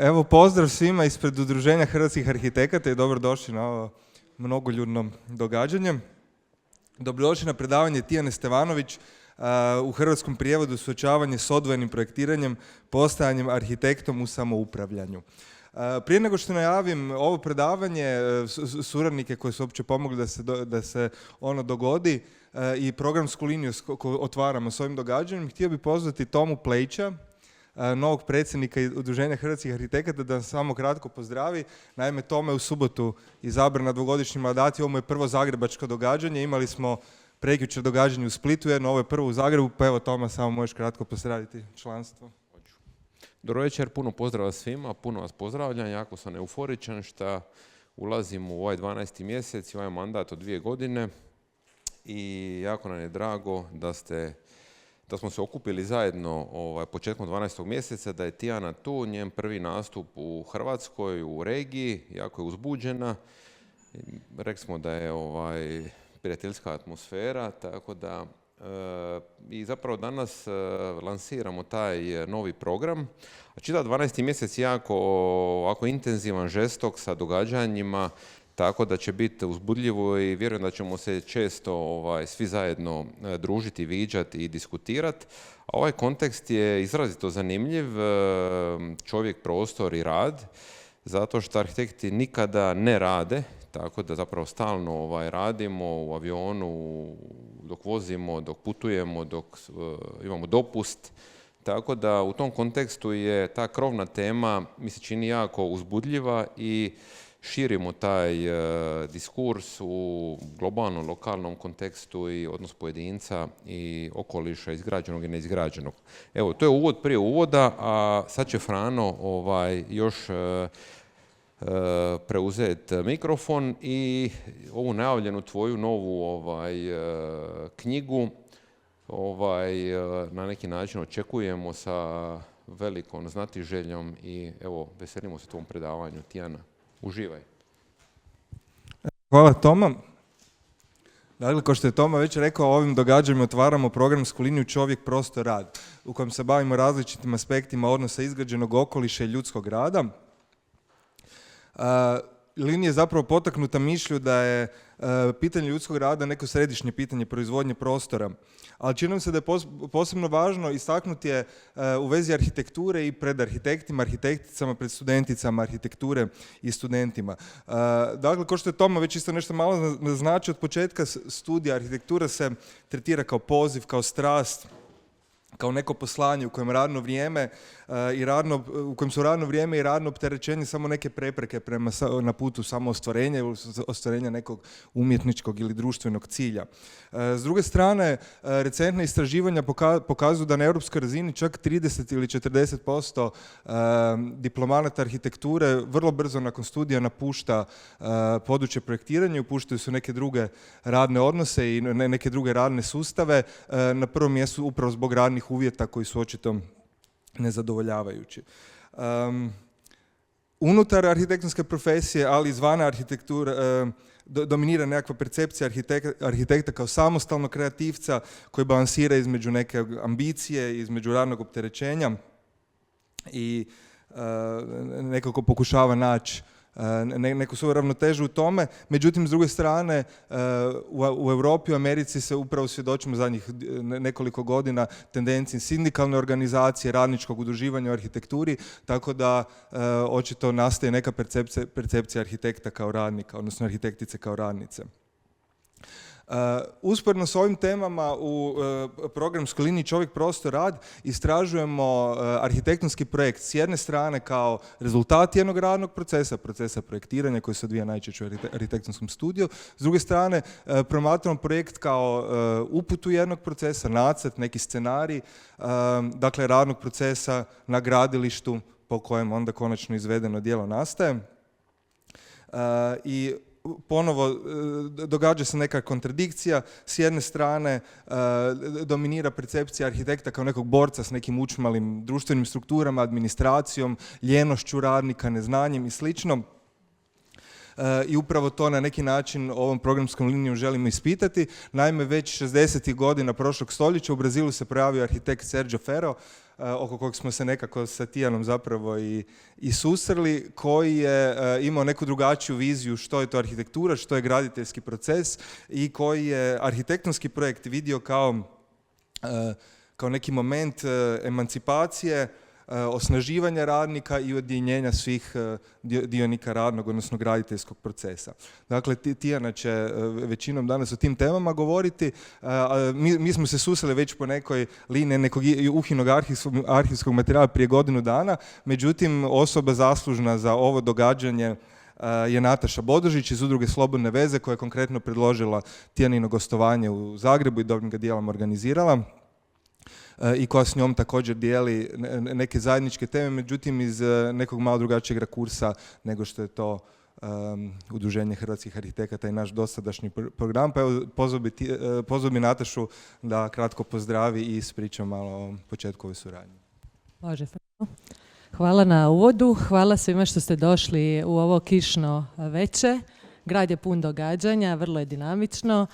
Evo, pozdrav svima ispred Udruženja hrvatskih arhitekata i dobrodošli na ovo mnogoljudno događanje. Dobrodošli na predavanje Tijane Stevanović, u hrvatskom prijevodu Suočavanje s odvojenim projektiranjem, postajanjem, arhitektom u samoupravljanju. Prije nego što najavim ovo predavanje, suradnike koji su uopće pomogli da se ono dogodi i programsku liniju koju otvaramo s ovim događanjem, htio bih pozvati Tomu Plejića, novog predsjednika Udruženja hrvatskih arhitekata, da nas samo kratko pozdravi. Naime, Toma je u subotu izabran na dvogodišnji mandat i ovo mu je prvo zagrebačko događanje. Imali smo prekjučer događanje u Splitu, jedno, ovo je prvo u Zagrebu, pa evo Toma, samo možeš kratko pozdraviti članstvo. Dobro večer, puno pozdrava svima, puno vas pozdravljam, jako sam euforičan što ulazim u ovaj 12. mjesec i ovaj mandat od 2 godine i jako nam je drago da smo se okupili zajedno početkom 12. mjeseca, da je Tijana tu, njen prvi nastup u Hrvatskoj, u regiji, jako je uzbuđena. Rekli smo da je prijateljska atmosfera, tako da i zapravo danas lansiramo taj novi program. Čitav 12. mjesec je jako intenzivan, žestok sa događanjima, tako da će biti uzbudljivo i vjerujem da ćemo se često svi zajedno družiti, viđati i diskutirati. A ovaj kontekst je izrazito zanimljiv, čovjek, prostor i rad, zato što arhitekti nikada ne rade, tako da zapravo stalno radimo u avionu, dok vozimo, dok putujemo, dok imamo dopust. Tako da u tom kontekstu je ta krovna tema, mi se čini jako uzbudljiva i širimo taj diskurs u globalnom, lokalnom kontekstu i odnos pojedinca i okoliša izgrađenog i neizgrađenog. Evo, to je uvod prije uvoda, a sad će Frano još preuzeti mikrofon i ovu najavljenu tvoju novu knjigu na neki način očekujemo sa velikom znatiželjom i evo, veselimo se tom predavanju. Tijana, uživaj. Hvala Toma. Dakle, kao što je Toma već rekao, ovim događanjima otvaramo programsku liniju čovjek, prostor, rad, u kojem se bavimo različitim aspektima odnosa izgrađenog okoliša i ljudskog rada. Linija je zapravo potaknuta mišlju da je pitanje ljudskog rada neko središnje pitanje proizvodnje prostora. Ali čini nam se da je posebno važno istaknuti je u vezi arhitekture i pred arhitektima, arhitekticama, pred studenticama arhitekture i studentima. Dakle, kao što je Toma već isto nešto malo naznačio, od početka studija arhitektura se tretira kao poziv, kao strast, kao neko poslanje u kojem u kojem su radno vrijeme i radno opterećenje samo neke prepreke na putu samoostvarenja ili ostvarenja nekog umjetničkog ili društvenog cilja. S druge strane, recentna istraživanja pokazuju da na europskoj razini čak 30 ili 40% diplomanata arhitekture vrlo brzo nakon studija napušta područje projektiranja i upuštaju su neke druge radne odnose i neke druge radne sustave, na prvom mjestu upravo zbog radnih uvjeta koji su očito nezadovoljavajući. Unutar arhitektonske profesije, ali i izvana arhitektura, dominira nekakva percepcija arhitekta kao samostalnog kreativca koji balansira između neke ambicije, između radnog opterećenja i nekako pokušava naći neku svoju ravnotežu u tome. Međutim, s druge strane, u Europi, u Americi se upravo svjedočimo zadnjih nekoliko godina tendenciji sindikalne organizacije, radničkog udruživanja u arhitekturi, tako da očito nastaje neka percepcija arhitekta kao radnika, odnosno arhitektice kao radnice. Usporedno s ovim temama u programskoj liniji čovjek, prostor, rad istražujemo arhitektonski projekt s jedne strane kao rezultat jednog radnog procesa projektiranja koji se odvija najčešće u arhitektonskom studiju, s druge strane promatramo projekt kao uputu jednog procesa, nacrt, neki scenarij, dakle radnog procesa na gradilištu po kojem onda konačno izvedeno djelo nastaje. I ponovo događa se neka kontradikcija. S jedne strane dominira percepcija arhitekta kao nekog borca s nekim učmalim društvenim strukturama, administracijom, ljenošću radnika, neznanjem i slično. I upravo to na neki način ovom programskom linijom želimo ispitati. Naime, već 60. godina prošlog stoljeća u Brazilu se pojavio arhitekt Sergio Ferro, oko kojeg smo se nekako sa Tijanom zapravo i susreli, koji je imao neku drugačiju viziju što je to arhitektura, što je graditeljski proces i koji je arhitektonski projekt vidio kao neki moment emancipacije, osnaživanja radnika i ujedinjenja svih dionika radnog, odnosno graditeljskog procesa. Dakle, Tijana će većinom danas o tim temama govoriti. Mi smo se susreli već po nekoj liniji nekog uhinog arhivskog materijala prije godinu dana, međutim, osoba zaslužna za ovo događanje je Nataša Bodrožić iz Udruge Slobodne veze, koja je konkretno predložila Tijanino gostovanje u Zagrebu i dobrim ga dijelom organizirala, i koja s njom također dijeli neke zajedničke teme, međutim iz nekog malo drugačijeg rakursa nego što je to Udruženje hrvatskih arhitekata i naš dosadašnji program. Pa evo, pozvao bi Natašu da kratko pozdravi i ispriča malo o početku ove suradnje. Može. Hvala na uvodu, hvala svima što ste došli u ovo kišno večer. Grad je pun događanja, vrlo je dinamično.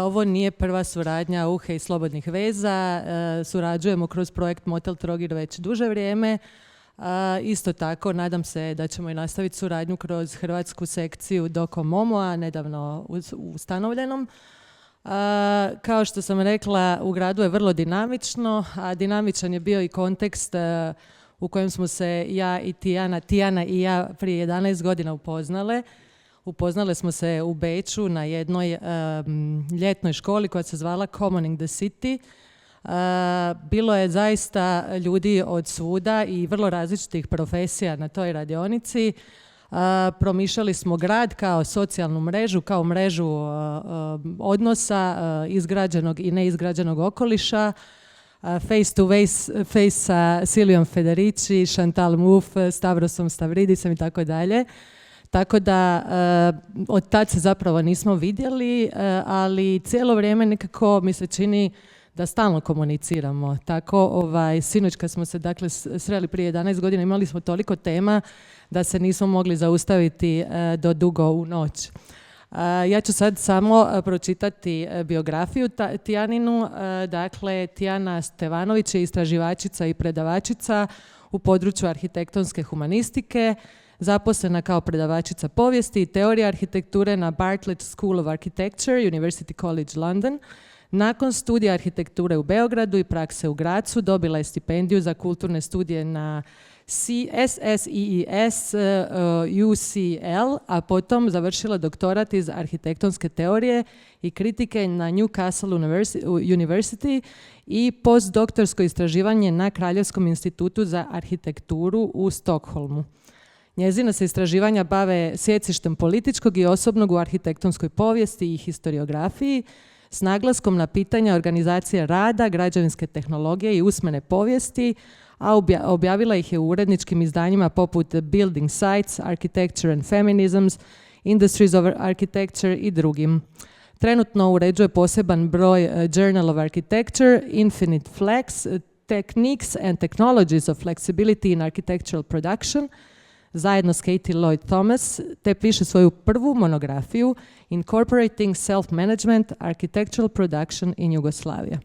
Ovo nije prva suradnja UHE i Slobodnih veza, surađujemo kroz projekt Motel Trogir već duže vrijeme. Isto tako, nadam se da ćemo i nastaviti suradnju kroz hrvatsku sekciju Doko Momoa, nedavno ustanovljenom. Kao što sam rekla, u gradu je vrlo dinamično, a dinamičan je bio i kontekst u kojem smo se ja i Tijana i ja prije 11 godina upoznale. Upoznale smo se u Beču na jednoj ljetnoj školi koja se zvala Common in the City. Bilo je zaista ljudi od svuda i vrlo različitih profesija na toj radionici. Promišljali smo grad kao socijalnu mrežu, kao mrežu odnosa izgrađenog i neizgrađenog okoliša. Face to face sa Silijom Federici, Chantal Mouffe, Stavrosom Stavridisem i tako dalje. Tako da od tad se zapravo nismo vidjeli, ali cijelo vrijeme nekako mi se čini da stalno komuniciramo. Tako, sinoć kad smo se dakle sreli prije 11 godina, imali smo toliko tema da se nismo mogli zaustaviti do dugo u noć. Ja ću sad samo pročitati biografiju Tijaninu. Dakle, Tijana Stevanović je istraživačica i predavačica u području arhitektonske humanistike, zaposlena kao predavačica povijesti i teorije arhitekture na Bartlett School of Architecture, University College London. Nakon studija arhitekture u Beogradu i prakse u Gracu dobila je stipendiju za kulturne studije na SSEES UCL, a potom završila doktorat iz arhitektonske teorije i kritike na Newcastle University i postdoktorsko istraživanje na Kraljevskom institutu za arhitekturu u Stokholmu. Njezina se istraživanja bave sjecištem političkog i osobnog u arhitektonskoj povijesti i historiografiji, s naglaskom na pitanja organizacije rada, građevinske tehnologije i usmene povijesti, a objavila ih je u uredničkim izdanjima poput Building Sites, Architecture and Feminisms, Industries of Architecture i drugim. Trenutno uređuje poseban broj Journal of Architecture, Infinite Flex, Techniques and Technologies of Flexibility in Architectural Production, zajedno s Katie Lloyd Thomas, te piše svoju prvu monografiju Incorporating Self-Management, Architectural Production in Jugoslavia.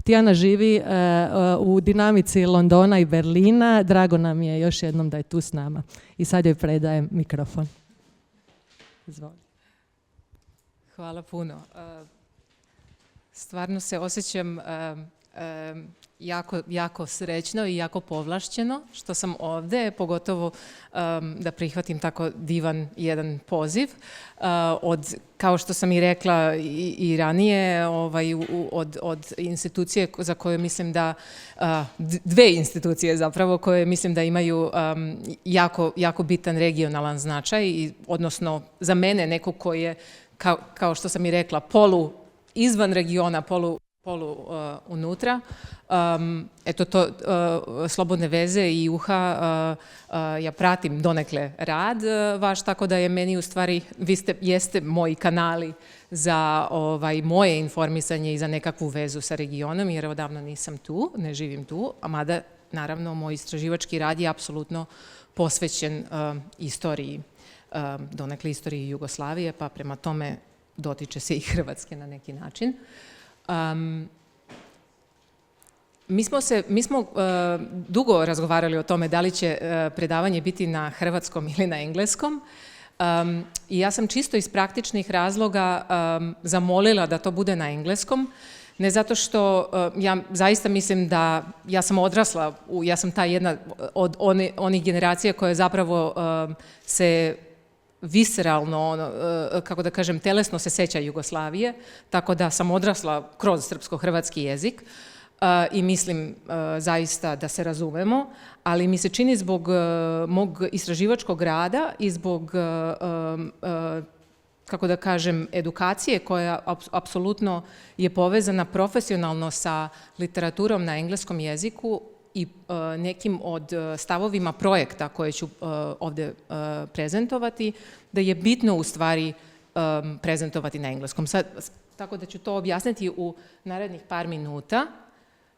Tijana živi u dinamici Londona i Berlina. Drago nam je još jednom da je tu s nama. I sad joj predajem mikrofon. Izvoli. Hvala puno. Stvarno se osjećam jako srećno i jako povlašćeno što sam ovdje, pogotovo da prihvatim tako divan jedan poziv. Kao što sam i rekla i ranije, od institucije za koje mislim da, dve institucije zapravo, koje mislim da imaju jako bitan regionalan značaj, odnosno za mene neko koji je, kao što sam i rekla, polu izvan regiona, polu unutra. Eto to, Slobodne veze i UHA, ja pratim donekle rad vaš, tako da je meni u stvari, jeste moji kanali za moje informisanje i za nekakvu vezu sa regionom, jer odavno nisam tu, ne živim tu, a mada naravno moj istraživački rad je apsolutno posvećen istoriji, donekle istoriji Jugoslavije, pa prema tome dotiče se i Hrvatske na neki način. Mi smo dugo razgovarali o tome da li će predavanje biti na hrvatskom ili na engleskom. I ja sam čisto iz praktičnih razloga zamolila da to bude na engleskom. Ne zato što ja zaista mislim da ja sam odrasla, ja sam ta jedna od onih generacija koje zapravo se visceralno, kako da kažem, telesno se seća Jugoslavije, tako da sam odrasla kroz srpsko-hrvatski jezik i mislim zaista da se razumemo, ali mi se čini zbog mog istraživačkog rada i zbog kako da kažem, edukacije koja apsolutno je povezana profesionalno sa literaturom na engleskom jeziku i nekim od stavovima projekta koje ću ovdje prezentovati, da je bitno u stvari prezentovati na engleskom. Sad, tako da ću to objasniti u narednih par minuta.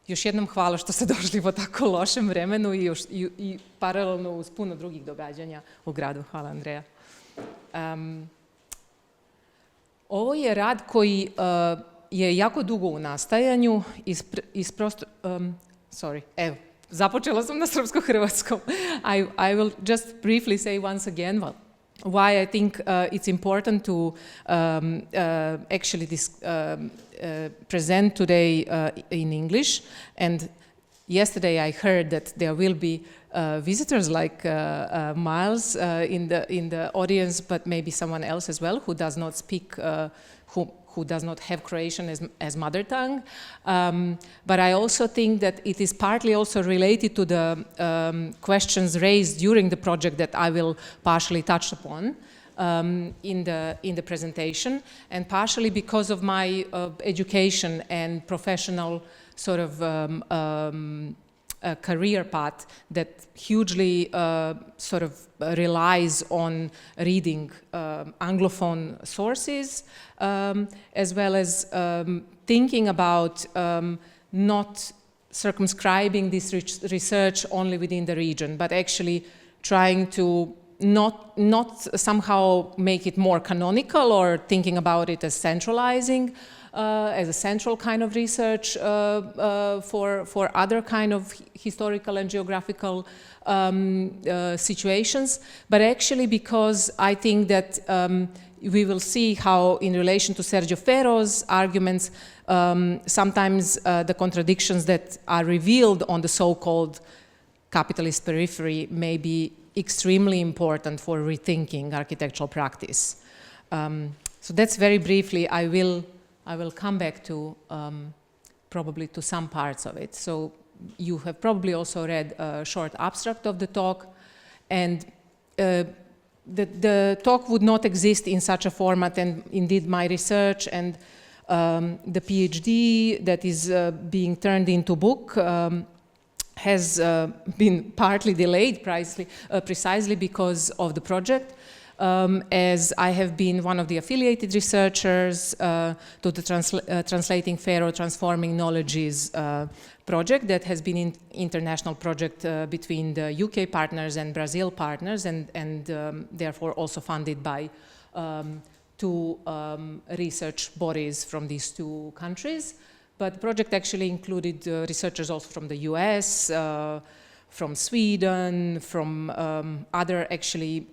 Još jednom hvala što ste došli po tako lošem vremenu i paralelno uz puno drugih događanja u gradu. Hvala, Andreja. Ovo je rad koji je jako dugo u nastajanju evo, započela sam na srpsko-hrvatskom. I will just briefly say once again why I think it's important to actually present today in English. And yesterday I heard that there will be visitors like Miles in the audience, but maybe someone else as well who does not speak, who does not have Croatian as mother tongue. But I also think that it is partly also related to the questions raised during the project that I will partially touch upon in the presentation, and partially because of my education and professional sort of a career path that hugely sort of relies on reading Anglophone sources, as well as thinking about not circumscribing this research only within the region, but actually trying to not somehow make it more canonical or thinking about it as centralizing, as a central kind of research for other kind of historical and geographical situations, but actually because I think that we will see how in relation to Sergio Ferro's arguments, sometimes the contradictions that are revealed on the so-called capitalist periphery may be extremely important for rethinking architectural practice. So that's very briefly. I will come back to probably to some parts of it. So you have probably also read a short abstract of the talk, and the talk would not exist in such a format, and indeed my research and the PhD that is being turned into book has been partly delayed precisely because of the project. As I have been one of the affiliated researchers to the Translating Ferro Transforming Knowledges project that has been an international project between the UK partners and Brazil partners, and therefore also funded by two research bodies from these two countries. But the project actually included researchers also from the US, from Sweden, from other actually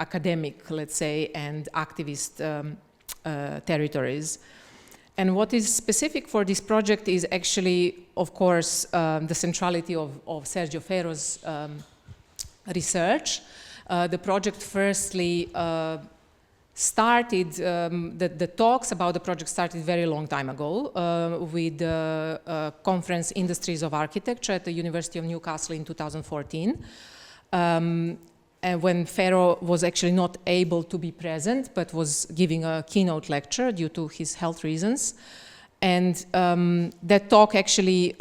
academic, let's say, and activist territories. And what is specific for this project is actually, of course, the centrality of Sergio Ferro's research. The project firstly started, the talks about the project started very long time ago with the conference Industries of Architecture at the University of Newcastle in 2014. And when Ferro was actually not able to be present, but was giving a keynote lecture due to his health reasons. And that talk actually,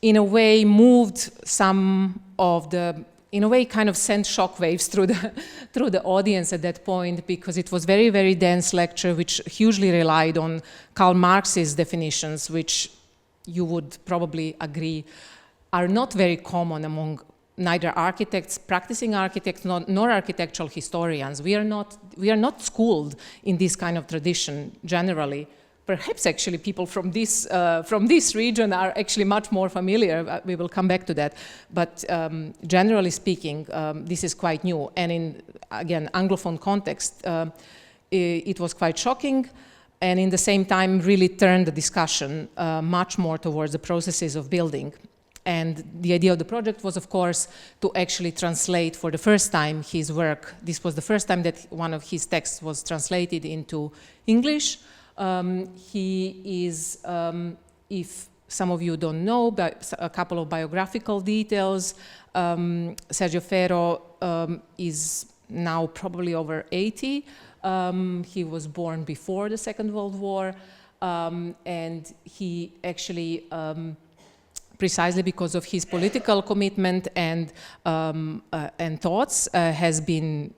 in a way, moved some of the, in a way, kind of sent shockwaves through the audience at that point, because it was very, very dense lecture, which hugely relied on Karl Marx's definitions, which you would probably agree are not very common among neither architects, practicing architects, nor architectural historians. We are not schooled in this kind of tradition generally, perhaps actually people from this region are actually much more familiar. We will come back to that. But generally speaking, this is quite new. And in, again, Anglophone context, it was quite shocking. And in the same time, really turned the discussion much more towards the processes of building. And the idea of the project was, of course, to actually translate for the first time his work. This was the first time that one of his texts was translated into English. He is, if some of you don't know, but a couple of biographical details. Sergio Ferro is now probably over 80. He was born before the Second World War, and he actually, precisely because of his political commitment and thoughts, has been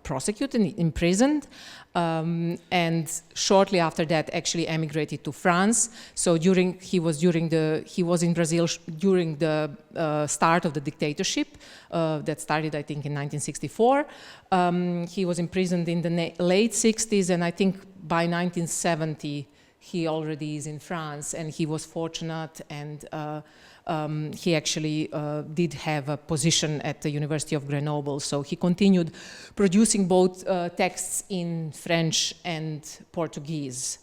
prosecuted, imprisoned, and shortly after that actually emigrated to France. So he was in Brazil during the start of the dictatorship that started, I think, in 1964. He was imprisoned in the late 60s, and I think by 1970 he already is in France, and he was fortunate, and he actually did have a position at the University of Grenoble, so he continued producing both texts in French and Portuguese.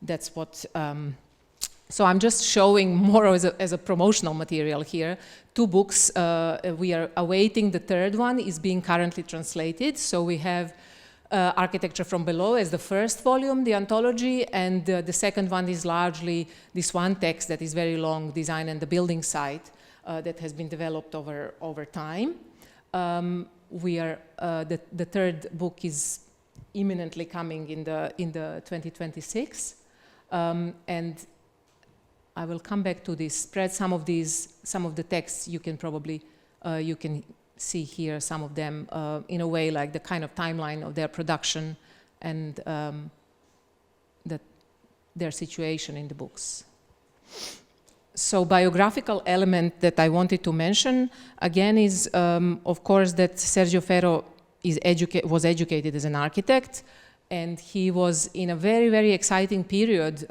That's what, so I'm just showing more as a promotional material here. 2 books, we are awaiting the third one, is being currently translated, so we have Architecture from Below as the first volume, the anthology, and the second one is largely this one text that is very long, Design and the Building Site, that has been developed over time. The third book is imminently coming in the 2026, and I will come back to this. Spread some of the texts you can probably you can see here some of them in a way like the kind of timeline of their production and their situation in the books. So biographical element that I wanted to mention again is of course that Sergio Ferro was educated as an architect, and he was in a very, very exciting period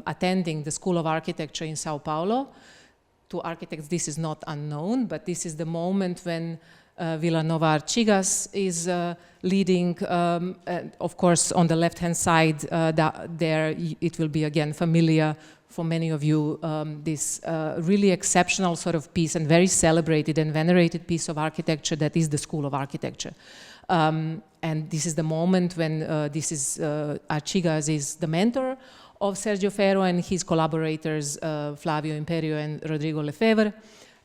attending the School of Architecture in Sao Paulo. To architects, this is not unknown, but this is the moment when Vilanova Artigas is leading. Of course, on the left-hand side, there it will be again familiar for many of you, this really exceptional sort of piece and very celebrated and venerated piece of architecture that is the School of Architecture. And this is the moment when Artigas is the mentor of Sergio Ferro and his collaborators, Flavio Imperio and Rodrigo Lefebvre.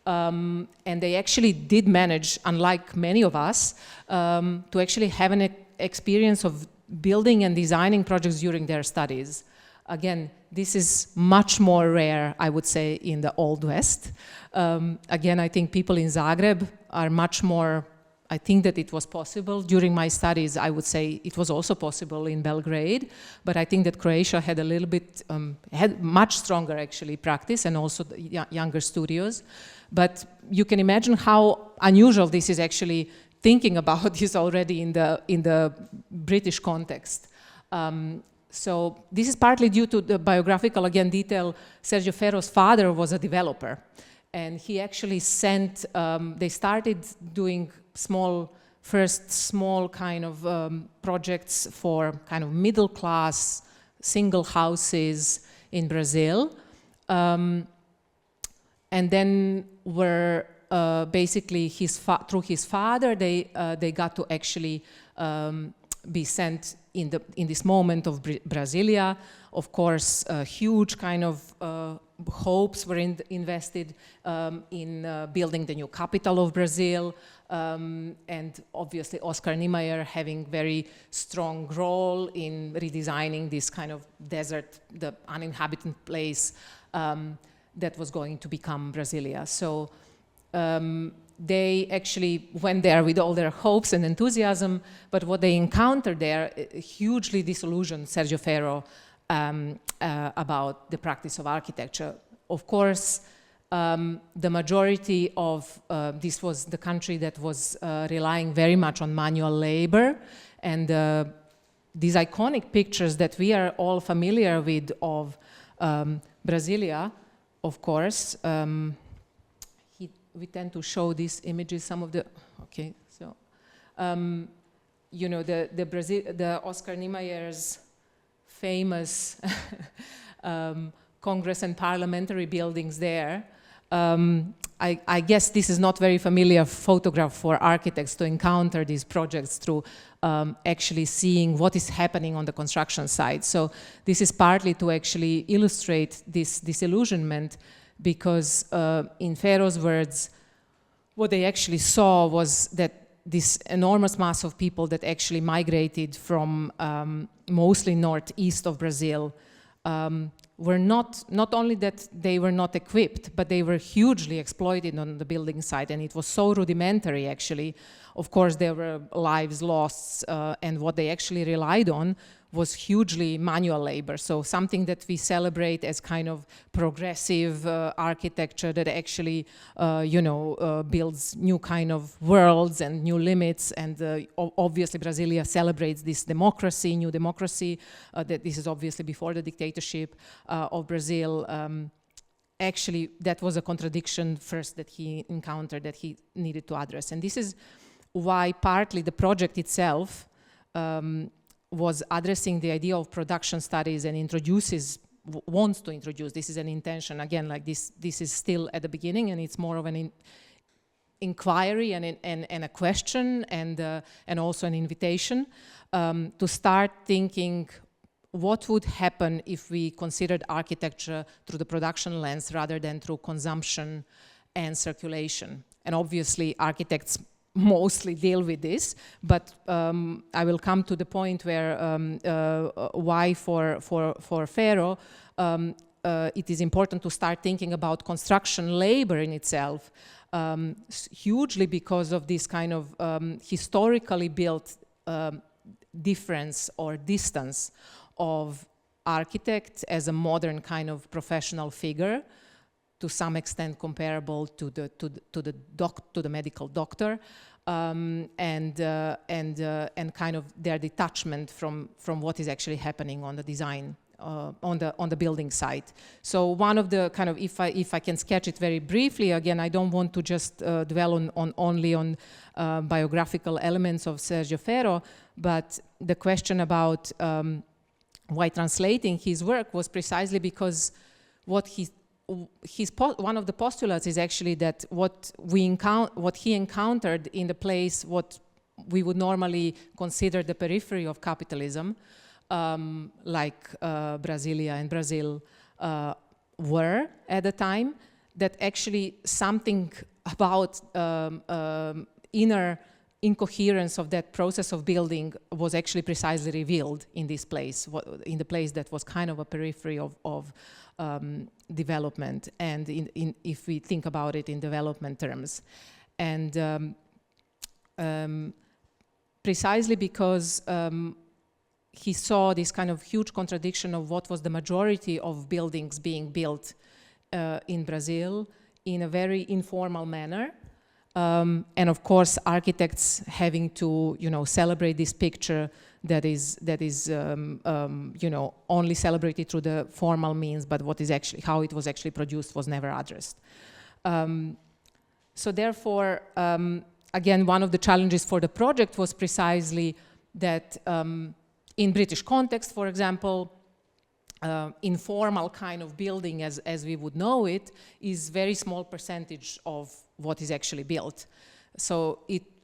And they actually did manage, unlike many of us, to actually have an experience of building and designing projects during their studies. Again, this is much more rare, I would say, in the Old West. Again, I think people in Zagreb are much more, I think that it was possible. During my studies, I would say it was also possible in Belgrade, but I think that Croatia had a little bit, had much stronger actually practice and also the younger studios. But you can imagine how unusual this is actually thinking about this already in the British context. So this is partly due to the biographical, again, detail. Sergio Ferro's father was a developer, and he actually sent, they started doing first small kind of projects for kind of middle class single houses in Brazil. And then were basically through his father, they got to actually be sent in this moment of Brasilia. Of course, huge kind of hopes were invested in building the new capital of Brazil. And obviously Oscar Niemeyer having very strong role in redesigning this kind of desert, the uninhabited place that was going to become Brasilia. So they actually went there with all their hopes and enthusiasm, but what they encountered there hugely disillusioned Sergio Ferro about the practice of architecture. Of course, the majority of, this was the country that was relying very much on manual labor, and these iconic pictures that we are all familiar with of Brasilia, of course. We tend to show these images, some of the, okay, so, you know, the Oscar Niemeyer's famous Congress and parliamentary buildings there. I guess this is not very familiar photograph for architects to encounter these projects through actually seeing what is happening on the construction site. So this is partly to actually illustrate this disillusionment, because in Pharaoh's words, what they actually saw was that this enormous mass of people that actually migrated from mostly northeast of Brazil were not only that they were not equipped, but they were hugely exploited on the building site, and it was so rudimentary actually. Of course, there were lives lost, and what they actually relied on was hugely manual labor. So something that we celebrate as kind of progressive architecture that actually, builds new kind of worlds and new limits. And obviously Brasilia celebrates this democracy, new democracy. That this is obviously before the dictatorship of Brazil. Actually, that was a contradiction first that he encountered that he needed to address. And this is why partly the project itself was addressing the idea of production studies and wants to introduce, this is an intention, again, like this is still at the beginning, and it's more of an inquiry and a question and also an invitation to start thinking what would happen if we considered architecture through the production lens rather than through consumption and circulation. And obviously architects mostly deal with this, but I will come to the point where why for Pharaoh it is important to start thinking about construction labor in itself, hugely because of this kind of historically built difference or distance of architect as a modern kind of professional figure, to some extent comparable to the medical doctor, and kind of their detachment from what is actually happening on the design on the building site. So one of the kind of, if I can sketch it very briefly, again, I don't want to just dwell only on biographical elements of Sergio Ferro, but the question about why translating his work was precisely because one of the postulates is actually that what he encountered in the place, what we would normally consider the periphery of capitalism, like Brasilia and Brazil were at the time, that actually something about inner incoherence of that process of building was actually precisely revealed in this place, in the place that was kind of a periphery of development, and if we think about it in development terms. And precisely because he saw this kind of huge contradiction of what was the majority of buildings being built in Brazil in a very informal manner. And of course, architects having to, celebrate this picture that is only celebrated through the formal means, but what is actually, how it was actually produced was never addressed. So therefore, again, one of the challenges for the project was precisely that in British context, for example, informal kind of building as we would know it is very small percentage of what is actually built. So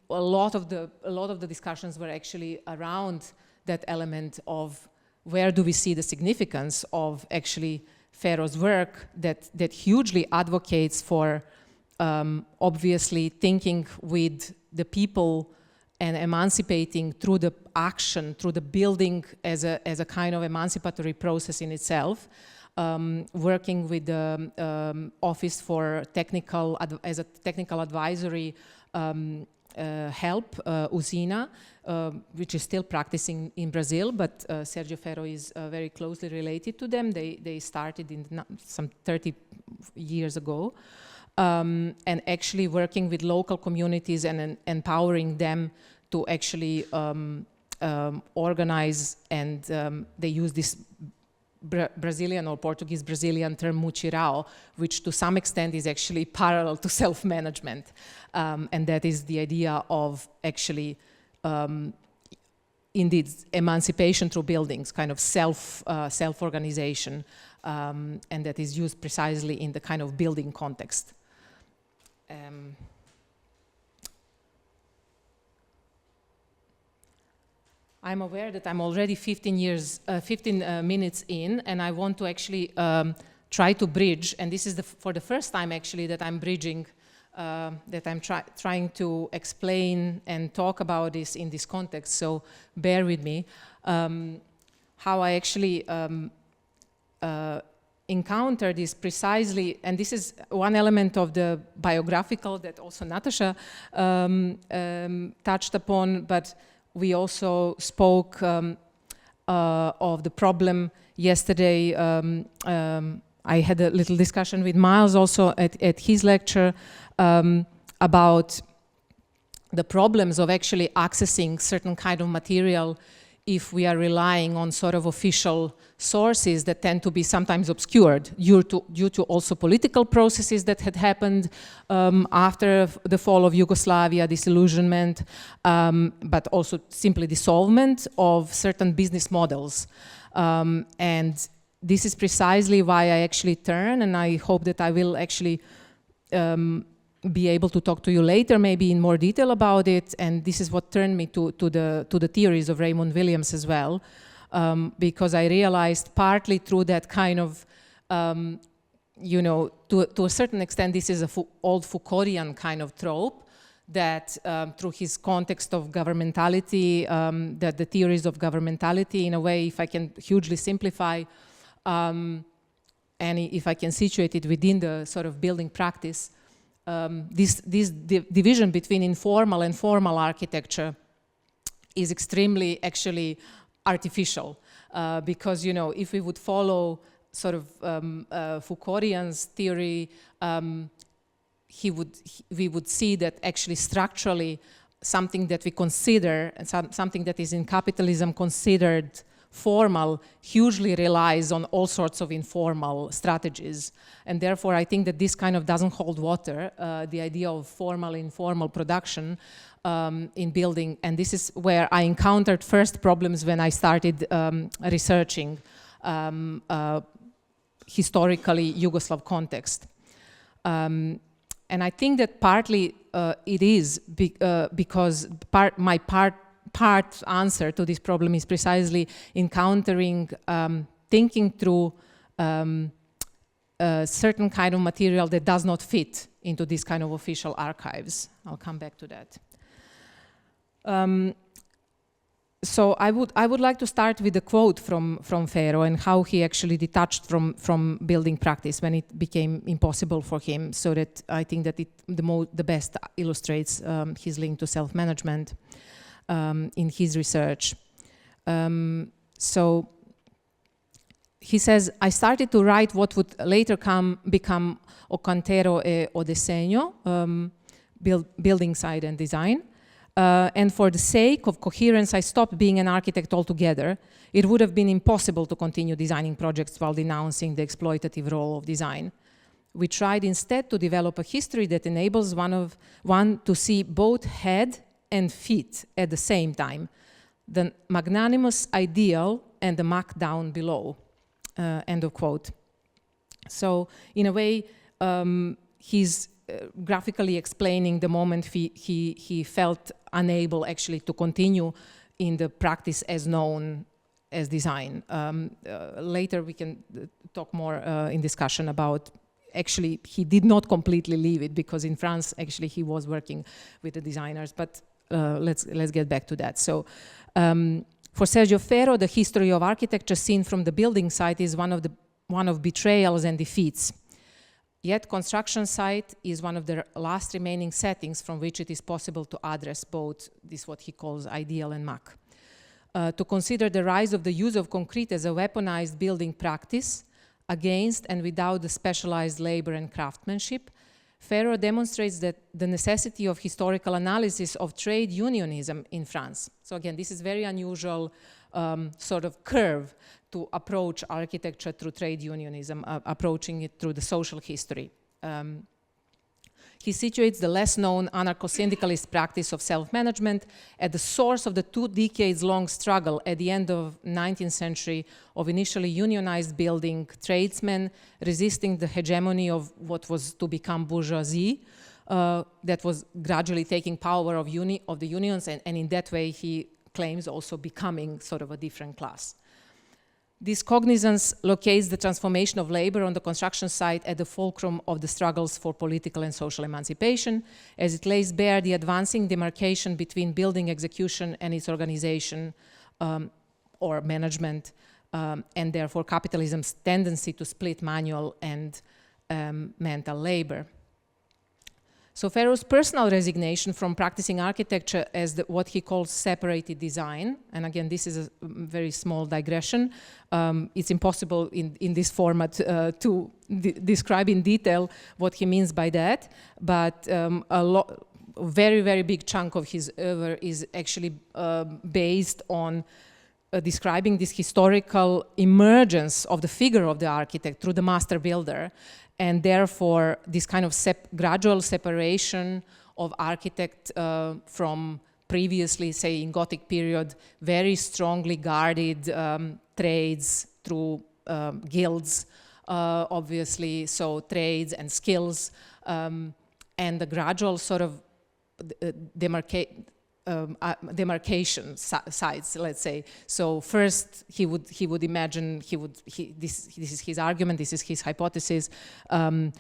a lot of the discussions were actually around that element of where do we see the significance of actually Pharaoh's work that hugely advocates for obviously thinking with the people and emancipating through the action, through the building as a kind of emancipatory process in itself, working with the Office for Technical, as a technical advisory help, Usina, which is still practicing in Brazil, but Sergio Ferro is very closely related to them. They started in some 30 years ago, and actually working with local communities and empowering them to actually organize, and they use this Brazilian or Portuguese Brazilian term mutirao, which to some extent is actually parallel to self-management. And that is the idea of actually, indeed, emancipation through buildings, kind of self-organization, and that is used precisely in the kind of building context. I'm aware that I'm already 15 minutes in, and I want to actually try to bridge, and this is for the first time actually that I'm bridging, that I'm trying to explain and talk about this in this context, so bear with me. How I actually encountered this precisely, and this is one element of the biographical that also Nataša touched upon, but we also spoke of the problem yesterday. I had a little discussion with Miles also at his lecture about the problems of actually accessing certain kind of material if we are relying on sort of official sources that tend to be sometimes obscured due to also political processes that had happened after the fall of Yugoslavia, disillusionment, but also simply dissolvement of certain business models. And this is precisely why I actually turn, and I hope that I will actually be able to talk to you later, maybe in more detail about it. And this is what turned me to the theories of Raymond Williams as well, because I realized partly through that kind of, you know, to a certain extent, this is a old Foucauldian kind of trope that through his context of governmentality, that the theories of governmentality, in a way, if I can hugely simplify, and if I can situate it within the sort of building practice, this division between informal and formal architecture is extremely actually artificial, because, you know, if we would follow sort of Foucauldian's theory, we would see that actually structurally something that we consider, and something that is in capitalism considered formal, hugely relies on all sorts of informal strategies. And therefore, I think that this kind of doesn't hold water, the idea of formal, informal production in building. And this is where I encountered first problems when I started researching historically Yugoslav context. And I think that partly it is because my part answer to this problem is precisely encountering, thinking through a certain kind of material that does not fit into this kind of official archives. I'll come back to that. So I would like to start with a quote from Ferro and how he actually detached from building practice when it became impossible for him, so that I think that it the best illustrates his link to self-management in his research. So he says, I started to write what would later become O Cantero e O Disegno, building side and design. And for the sake of coherence, I stopped being an architect altogether. It would have been impossible to continue designing projects while denouncing the exploitative role of design. We tried instead to develop a history that enables one to see both head and feet at the same time, the magnanimous ideal and the muck down below, end of quote. So in a way, he's graphically explaining the moment he felt unable actually to continue in the practice as known as design. Later we can talk more in discussion about actually he did not completely leave it, because in France actually he was working with the designers, but let's get back to that. So for Sergio Ferro, the history of architecture seen from the building site is one of betrayals and defeats. Yet construction site is one of the last remaining settings from which it is possible to address both this, what he calls ideal and muck. To consider the rise of the use of concrete as a weaponized building practice against and without the specialized labor and craftsmanship Ferro demonstrates that the necessity of historical analysis of trade unionism in France. So again, this is very unusual sort of curve to approach architecture through trade unionism, approaching it through the social history. He situates the less-known anarcho-syndicalist practice of self-management at the source of the 2 decades-long struggle at the end of 19th century of initially unionized building tradesmen resisting the hegemony of what was to become bourgeoisie that was gradually taking power of the unions, and in that way he claims also becoming sort of a different class. This cognizance locates the transformation of labor on the construction site at the fulcrum of the struggles for political and social emancipation, as it lays bare the advancing demarcation between building execution and its organization or management, and therefore capitalism's tendency to split manual and mental labor. So Ferro's personal resignation from practicing architecture as what he calls separated design, and again, this is a very small digression. It's impossible in this format to describe in detail what he means by that, but a very, very big chunk of his oeuvre is actually based on describing this historical emergence of the figure of the architect through the master builder, and therefore this kind of gradual separation of architect from previously, say in Gothic period, very strongly guarded trades through guilds, obviously, so trades and skills, and the gradual sort of demarcation sides, let's say. So first he would imagine, this is his argument, this is his hypothesis, and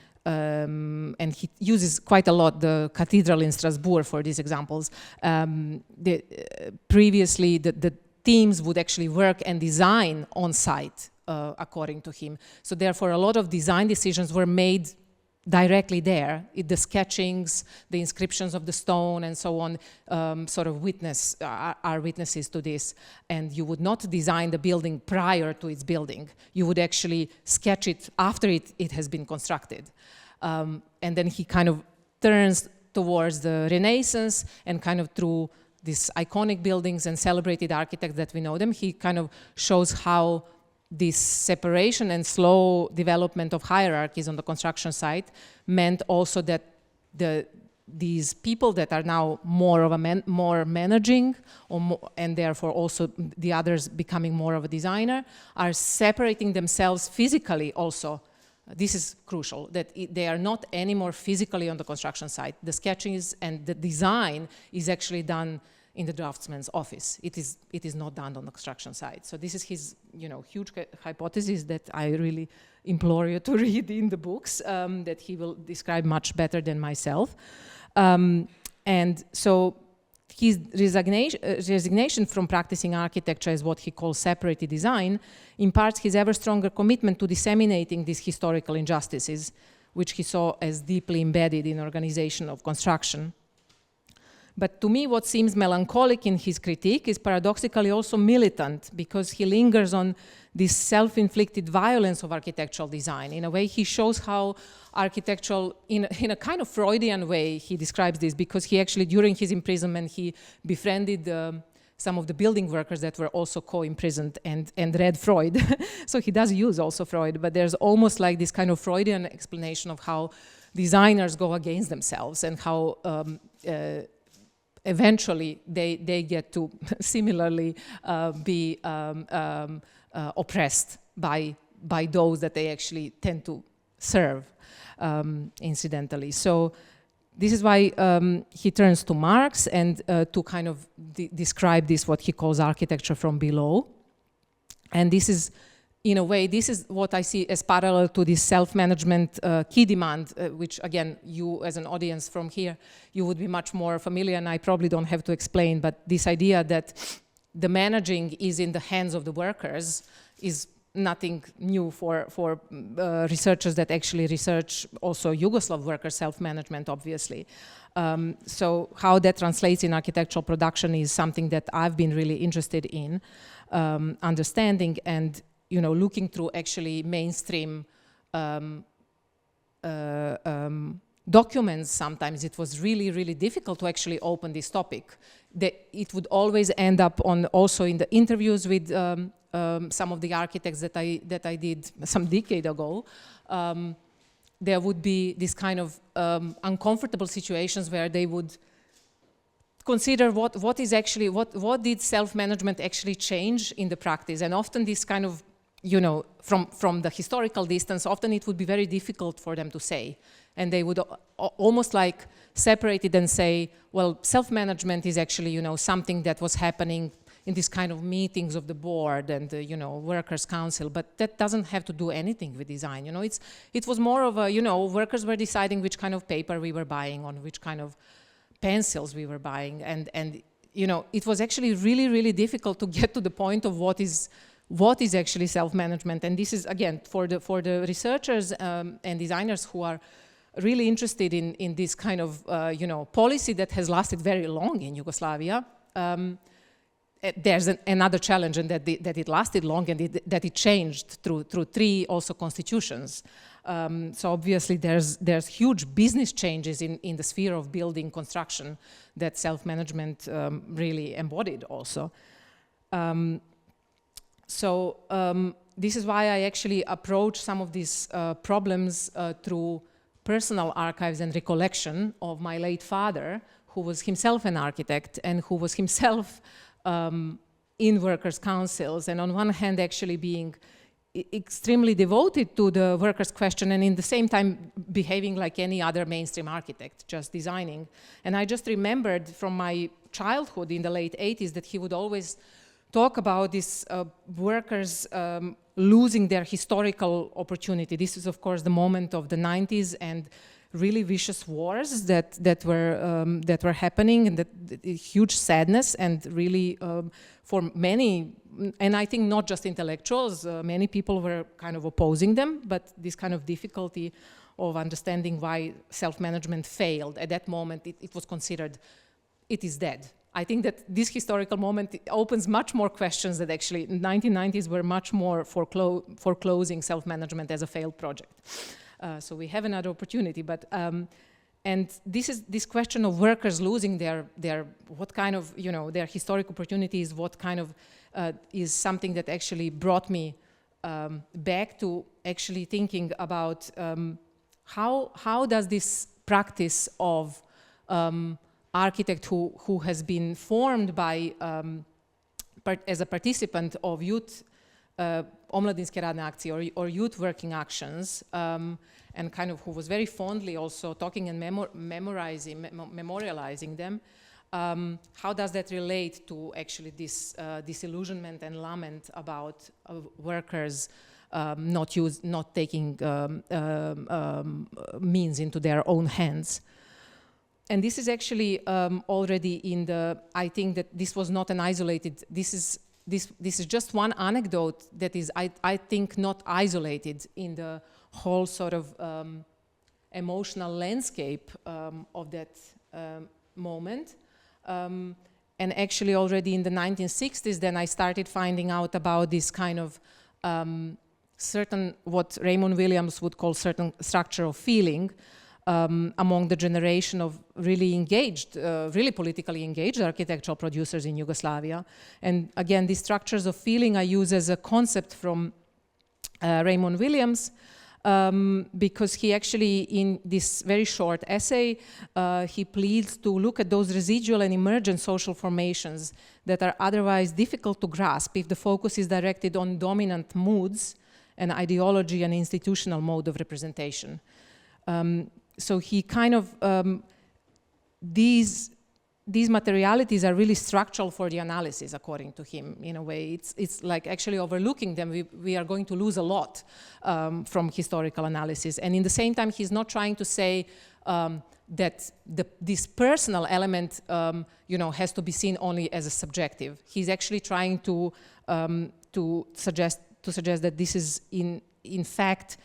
he uses quite a lot the cathedral in Strasbourg for these examples. Previously the teams would actually work and design on site, according to him. So therefore a lot of design decisions were made directly there. The sketchings, the inscriptions of the stone and so on sort of are witnesses to this. And you would not design the building prior to its building. You would actually sketch it after it has been constructed. And then he kind of turns towards the Renaissance, and kind of through these iconic buildings and celebrated architects that we know them, he kind of shows how this separation and slow development of hierarchies on the construction site meant also that these people that are now more of a more managing, and therefore also the others becoming more of a designer, are separating themselves physically also. This is crucial, that they are not anymore physically on the construction site. The sketching and the design is actually done in the draftsman's office. It is not done on the construction site. So this is his, huge hypothesis that I really implore you to read in the books, that he will describe much better than myself. And so his resignation from practicing architecture as what he calls separated design imparts his ever stronger commitment to disseminating these historical injustices, which he saw as deeply embedded in organization of construction. But to me, what seems melancholic in his critique is paradoxically also militant, because he lingers on this self-inflicted violence of architectural design. In a way, he shows how architectural, in a kind of Freudian way, he describes this, because he actually, during his imprisonment, he befriended some of the building workers that were also co-imprisoned and read Freud. So he does use also Freud, but there's almost like this kind of Freudian explanation of how designers go against themselves, and how eventually they get to similarly be oppressed by those that they actually tend to serve, incidentally. So this is why he turns to Marx and to kind of describe this, what he calls architecture from below. And this is, in a way, this is what I see as parallel to this self-management key demand, which again, you as an audience from here, you would be much more familiar, and I probably don't have to explain, but this idea that the managing is in the hands of the workers is nothing new for researchers that actually research also Yugoslav worker self-management, obviously. So how that translates in architectural production is something that I've been really interested in understanding, and looking through actually mainstream documents sometimes, it was really, really difficult to actually open this topic. It would always end up on also in the interviews with some of the architects that I did some decade ago. There would be this kind of uncomfortable situations where they would consider what did self-management actually change in the practice, and often this kind of, from the historical distance, often it would be very difficult for them to say, and they would almost like separate it and say, well, self-management is actually, something that was happening in this kind of meetings of the board and workers' council, but that doesn't have to do anything with design. It was more of a, workers were deciding which kind of paper we were buying, on which kind of pencils we were buying, and it was actually really, really difficult to get to the point of what is actually self-management. And this is, again, for the researchers and designers who are really interested in this kind of policy that has lasted very long in Yugoslavia. There's another challenge, and that it lasted long, and that it changed through 3 also constitutions. So obviously there's huge business changes in the sphere of building construction that self-management really embodied also. This is why I actually approach some of these problems through personal archives and recollection of my late father, who was himself an architect and who was himself in workers' councils, and on one hand actually being extremely devoted to the workers' question, and in the same time behaving like any other mainstream architect, just designing. And I just remembered from my childhood in the late 80s that he would always talk about these workers losing their historical opportunity. This is, of course, the moment of the 90s and really vicious wars that were happening, and that huge sadness, and really for many, and I think not just intellectuals, many people were kind of opposing them, but this kind of difficulty of understanding why self-management failed. At that moment, it was considered, it is dead. I think that this historical moment opens much more questions that actually in the 1990s were much more foreclosing self-management as a failed project. So we have another opportunity, but and this question of workers losing their what kind of their historic opportunities, what kind of is something that actually brought me back to actually thinking about how does this practice of architect who has been formed by as a participant of youth omladinske radne akcije or youth working actions, and kind of who was very fondly also talking and memorializing them. How does that relate to actually this disillusionment and lament about workers not taking means into their own hands? And this is actually already in I think that this was not an isolated, this is just one anecdote that is, I think, not isolated in the whole sort of emotional landscape of that moment. And actually already in the 1960s, then I started finding out about this kind of certain, what Raymond Williams would call certain structure of feeling, among the generation of really engaged, really politically engaged architectural producers in Yugoslavia. And again, these structures of feeling I use as a concept from Raymond Williams, because he actually, in this very short essay, he pleads to look at those residual and emergent social formations that are otherwise difficult to grasp if the focus is directed on dominant moods and ideology and institutional mode of representation. So he kind of, these materialities are really structural for the analysis, according to him, in a way. It's like actually overlooking them, we are going to lose a lot from historical analysis. And in the same time, he's not trying to say that this personal element, has to be seen only as a subjective. He's actually trying to suggest that this is in fact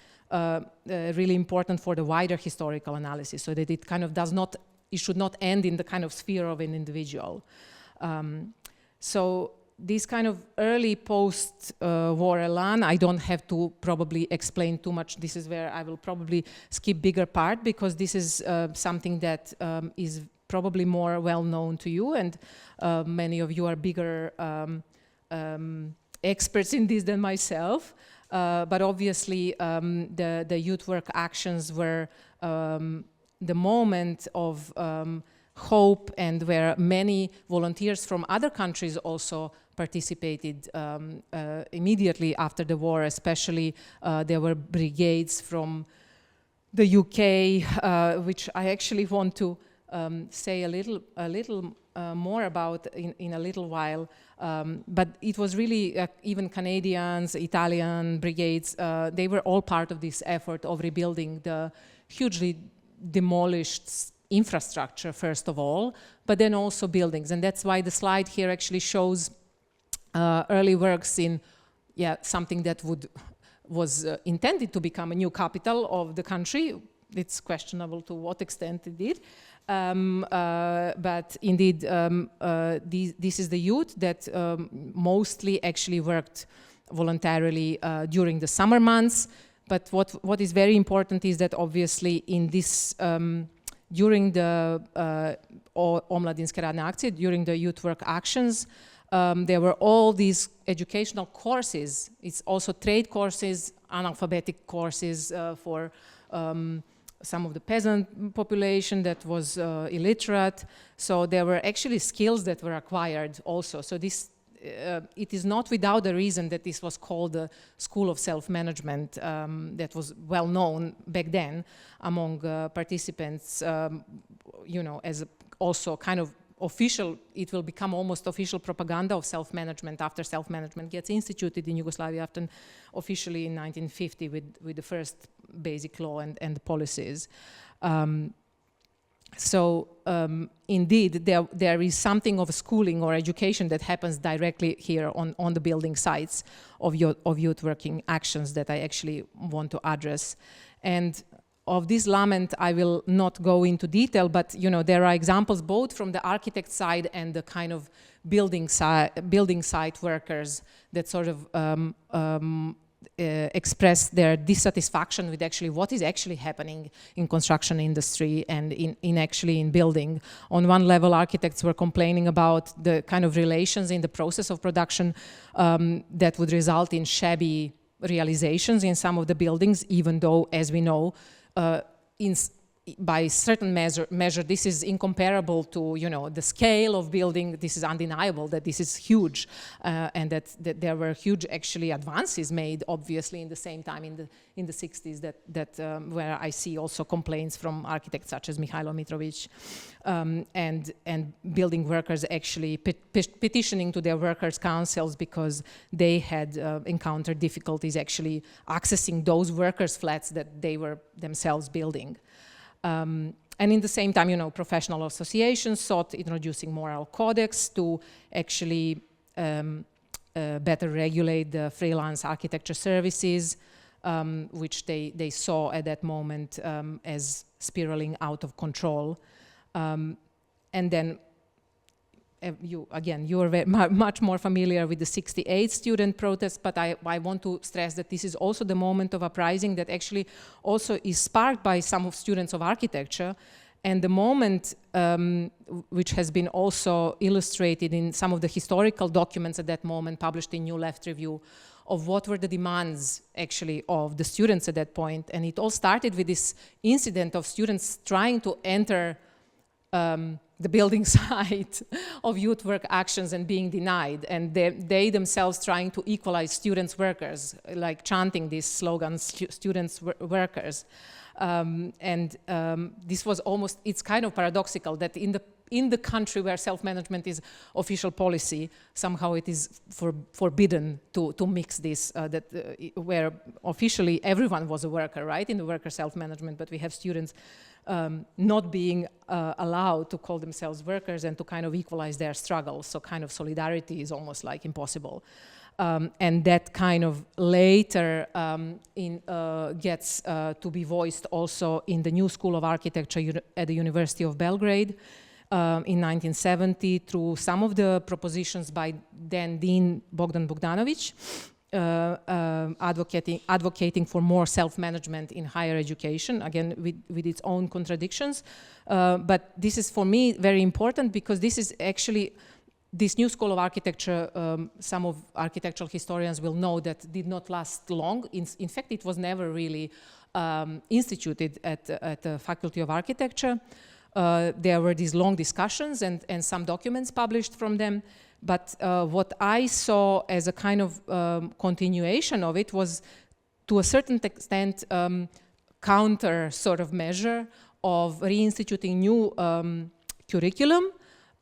really important for the wider historical analysis, so that it kind of it should not end in the kind of sphere of an individual. So this kind of early post-war elan, I don't have to probably explain too much. This is where I will probably skip bigger part, because this is something that is probably more well known to you, and many of you are bigger experts in this than myself. But obviously the youth work actions were the moment of hope, and where many volunteers from other countries also participated immediately after the war. Especially there were brigades from the UK, which I actually want to say a little more about in a little while. But it was really even Canadians, Italian brigades, they were all part of this effort of rebuilding the hugely demolished infrastructure, first of all, but then also buildings. And that's why the slide here actually shows early works in something that was intended to become a new capital of the country. It's questionable to what extent it did. But indeed, this is the youth that mostly actually worked voluntarily during the summer months. But what is very important is that obviously in this, during the omladinske radne akcije, during the youth work actions, there were all these educational courses. It's also trade courses, analphabetic courses for some of the peasant population that was illiterate. So there were actually skills that were acquired also. So this, it is not without a reason that this was called the School of Self-Management, that was well known back then among participants, you know, as also kind of official, it will become almost official propaganda of self-management after self-management gets instituted in Yugoslavia, after officially in 1950 with the first basic law and the policies. Indeed, there is something of schooling or education that happens directly here on the building sites of youth working actions that I actually want to address. And of this lament, I will not go into detail, but you know, there are examples both from the architect side and the kind of building site workers that sort of express their dissatisfaction with actually what is actually happening in construction industry and in building. On one level, architects were complaining about the kind of relations in the process of production that would result in shabby realizations in some of the buildings, even though, as we know, by certain measure, this is incomparable to, you know, the scale of building. This is undeniable that this is huge, and that there were huge actually advances made, obviously, in the same time in the 60s. Where I see also complaints from architects such as Mihailo Mitrović, and building workers actually petitioning to their workers' councils because they had encountered difficulties actually accessing those workers' flats that they were themselves building. And in the same time, you know, professional associations sought introducing moral codex to actually better regulate the freelance architecture services, which they saw at that moment as spiraling out of control. And then, you are much more familiar with the 68 student protests, but I want to stress that this is also the moment of uprising that actually also is sparked by some of students of architecture, and the moment which has been also illustrated in some of the historical documents at that moment published in New Left Review of what were the demands actually of the students at that point. And it all started with this incident of students trying to enter the building site of youth work actions and being denied, and they themselves trying to equalize students workers, like chanting these slogans, students workers. This was almost, it's kind of paradoxical that in the country where self-management is official policy, somehow it is forbidden to mix this, where officially everyone was a worker, right, in the worker self-management, but we have students not being allowed to call themselves workers and to kind of equalize their struggles. So kind of solidarity is almost like impossible. And that kind of later gets to be voiced also in the new School of Architecture at the University of Belgrade in 1970 through some of the propositions by then Dean Bogdan Bogdanović, advocating for more self-management in higher education, again with its own contradictions. But this is for me very important because this is actually this new school of architecture. Some of architectural historians will know that did not last long. In fact, it was never really instituted at the Faculty of Architecture. There were these long discussions and some documents published from them. But what I saw as a kind of continuation of it was, to a certain extent, counter sort of measure of reinstituting new curriculum,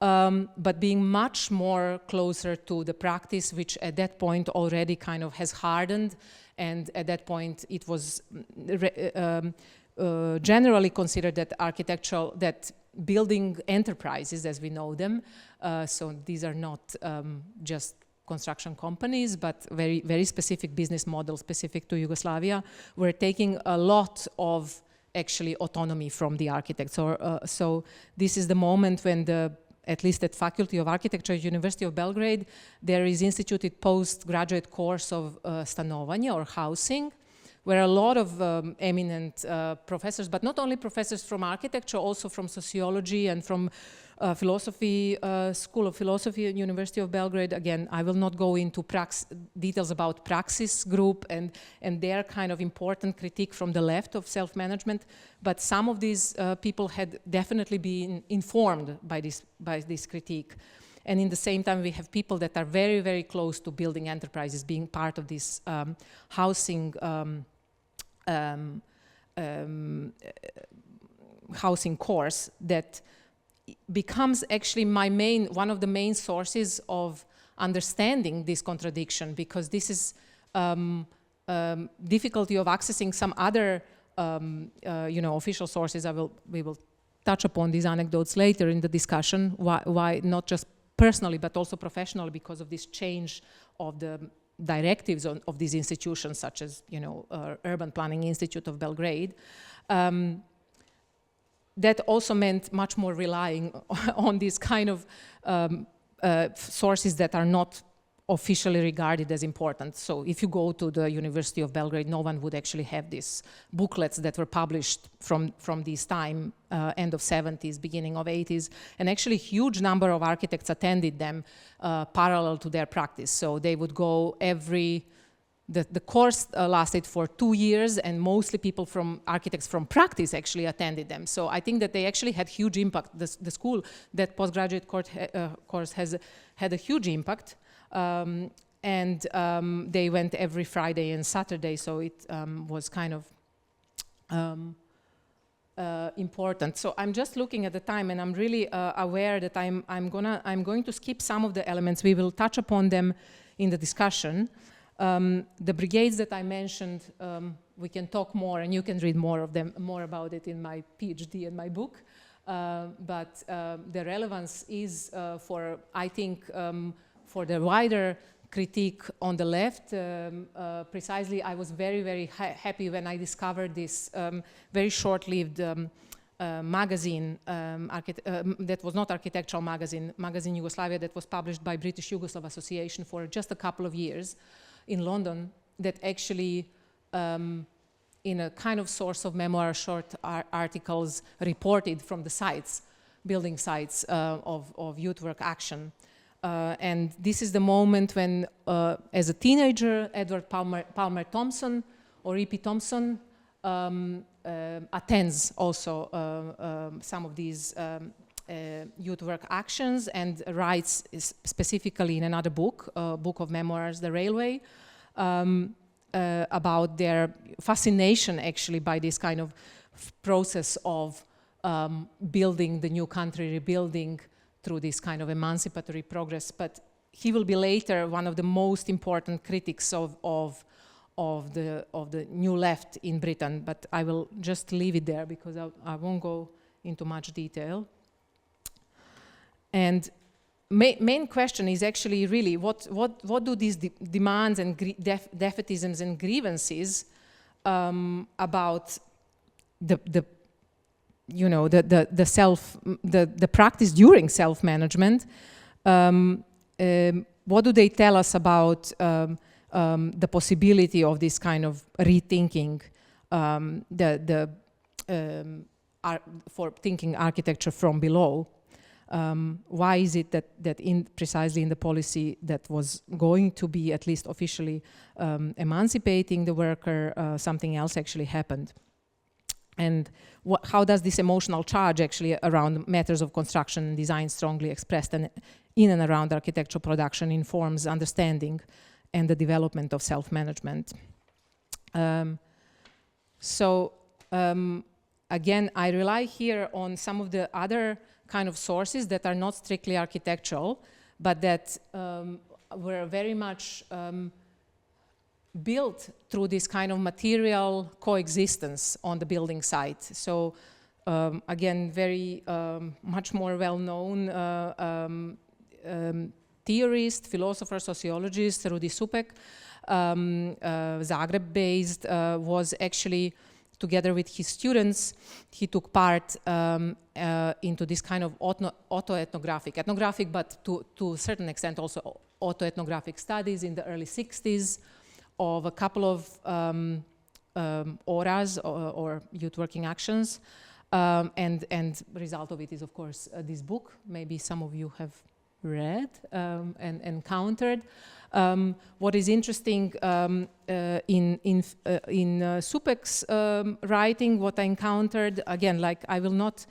but being much more closer to the practice, which at that point already kind of has hardened, and at that point it was generally considered that building enterprises, as we know them, so these are not just construction companies, but very, very specific business models specific to Yugoslavia, were taking a lot of actually autonomy from the architects. So this is the moment when at least at Faculty of Architecture, University of Belgrade, there is instituted postgraduate course of stanovanje or housing, where a lot of eminent professors, but not only professors from architecture, also from sociology and from philosophy, School of Philosophy at University of Belgrade. Again, I will not go into details about Praxis group and their kind of important critique from the left of self-management, but some of these people had definitely been informed by this critique. And in the same time, we have people that are very, very close to building enterprises, being part of this housing housing course that becomes actually one of the main sources of understanding this contradiction, because this is difficulty of accessing some other official sources. We will touch upon these anecdotes later in the discussion, why not just personally but also professionally, because of this change of the directives of these institutions, such as Urban Planning Institute of Belgrade. That also meant much more relying on these kind of sources that are not officially regarded as important. So if you go to the University of Belgrade, no one would actually have these booklets that were published from this time, end of 70s, beginning of 80s, and actually a huge number of architects attended them parallel to their practice. So they would go the course lasted for 2 years, and mostly people architects from practice actually attended them. So I think that they actually had huge impact. The school, that postgraduate course had a huge impact. They went every Friday and Saturday, so it was kind of important. So I'm just looking at the time, and I'm really aware that I'm going to skip some of the elements. We will touch upon them in the discussion. The brigades that I mentioned, we can talk more, and you can read more about it in my PhD and my book. But the relevance is I think, for the wider critique on the left. Precisely, I was very, very happy when I discovered this very short-lived magazine, that was not architectural magazine Yugoslavia, that was published by British Yugoslav Association for just a couple of years in London, that actually, in a kind of source of memoir, short articles, reported from the sites, building sites of youth work action. And this is the moment when, as a teenager, Edward Palmer Thompson, or E.P. Thompson, attends also some of these youth work actions, and writes specifically in another book, book of memoirs, The Railway, about their fascination actually by this kind of process of building the new country, rebuilding through this kind of emancipatory progress. But he will be later one of the most important critics of the new left in Britain. But I will just leave it there because I won't go into much detail. And main question is actually really what do these demands and defetisms and grievances about the practice during self-management, what do they tell us about the possibility of this kind of rethinking, for thinking architecture from below? Why is it that precisely in the policy that was going to be, at least officially, emancipating the worker, something else actually happened? And how does this emotional charge actually around matters of construction and design, strongly expressed in and around architectural production, informs understanding and the development of self-management? Again, I rely here on some of the other kind of sources that are not strictly architectural, but that were very much built through this kind of material coexistence on the building site. So again, very much more well-known theorist, philosopher, sociologist, Rudi Supek, Zagreb-based, was actually, together with his students, he took part into this kind of ethnographic, but to a certain extent also autoethnographic studies in the early 60s of a couple of auras or youth working actions. And result of it is, of course, this book. Maybe some of you have read and encountered. What is interesting in Supek's writing, what I encountered, again, like I will not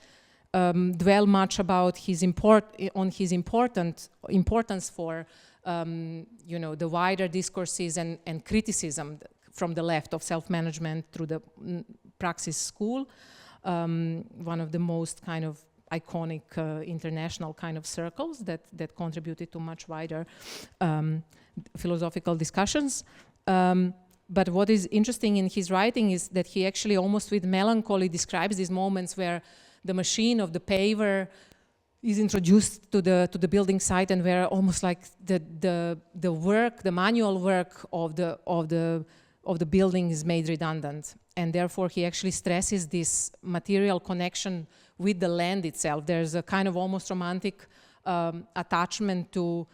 dwell much about his importance for the wider discourses and criticism from the left of self-management through the Praxis School, one of the most kind of iconic international kind of circles that contributed to much wider philosophical discussions. But what is interesting in his writing is that he actually almost with melancholy describes these moments where the machine of the paver is introduced to the building site, and where almost like the manual work of the building is made redundant. And therefore he actually stresses this material connection with the land itself. There's a kind of almost romantic attachment to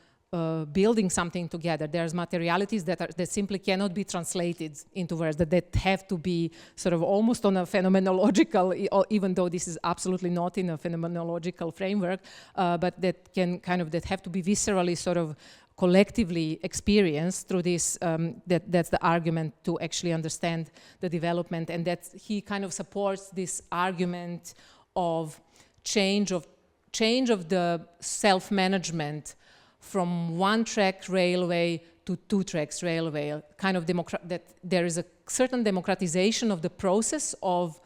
building something together. There's materialities that simply cannot be translated into words, that have to be sort of almost on a phenomenological, even though this is absolutely not in a phenomenological framework, but that have to be viscerally sort of collectively experienced through this. That's the argument to actually understand the development, and that he kind of supports this argument of change of the self-management from one-track railway to two-tracks railway, kind of that there is a certain democratization of the process of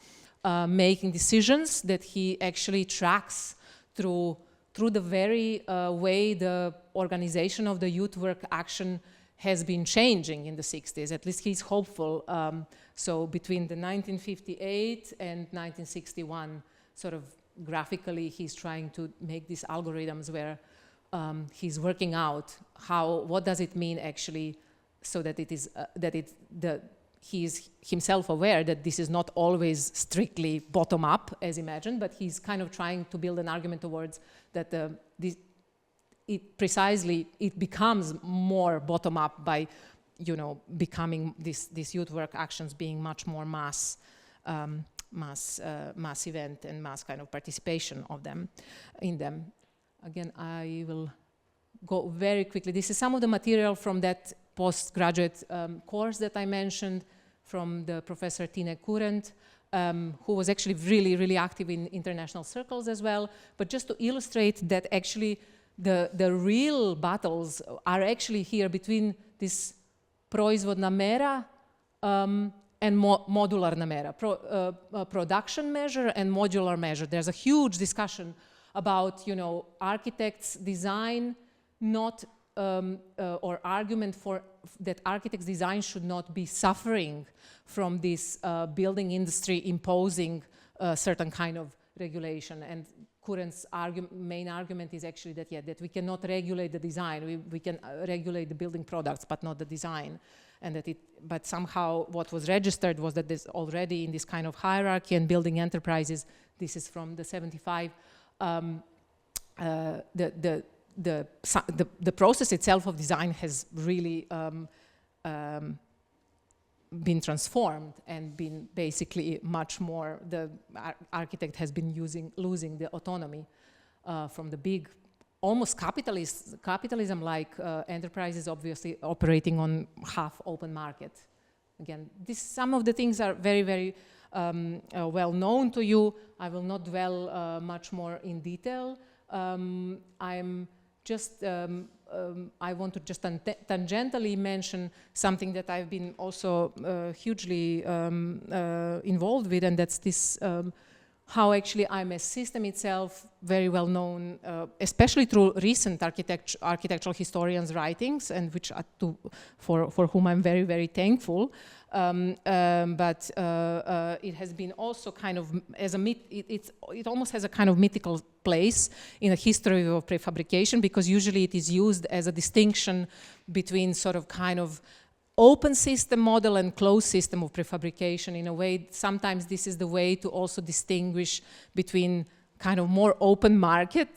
making decisions that he actually tracks through the very way the organization of the youth work action has been changing in the 60s. At least he's hopeful. So between the 1958 and 1961, sort of graphically, he's trying to make these algorithms where he's working out what does it mean actually, so that it is he is himself aware that this is not always strictly bottom up as imagined, but he's kind of trying to build an argument towards that it becomes more bottom up by becoming this youth work actions being much more mass event and mass kind of participation of them in them. Again, I will go very quickly. This is some of the material from that postgraduate course that I mentioned from the professor Tine Kurent, who was actually really, really active in international circles as well. But just to illustrate that actually the real battles are actually here between this proizvodna mera and modularna mera, production measure and modular measure. There's a huge discussion about, architects' design not, or argument for that architects' design should not be suffering from this building industry imposing a certain kind of regulation. And Kurent's main argument is actually that we cannot regulate the design. We can regulate the building products, but not the design. And but somehow what was registered was that there's already in this kind of hierarchy and building enterprises, this is from the 75, the process itself of design has really been transformed and been basically much more, the architect has been losing the autonomy from the big, almost capitalism like enterprises obviously operating on half open market. Again, some of the things are very, very well known to you. I will not dwell much more in detail. I'm just, I want to just tangentially mention something that I've been also hugely involved with, and that's this, how actually IMS system itself, very well known, especially through recent architectural historians' writings, and which for whom I'm very, very thankful. But it has been also kind of as a myth. It almost has a kind of mythical place in the history of prefabrication, because usually it is used as a distinction between sort of kind of open system model and closed system of prefabrication. In a way, sometimes this is the way to also distinguish between kind of more open market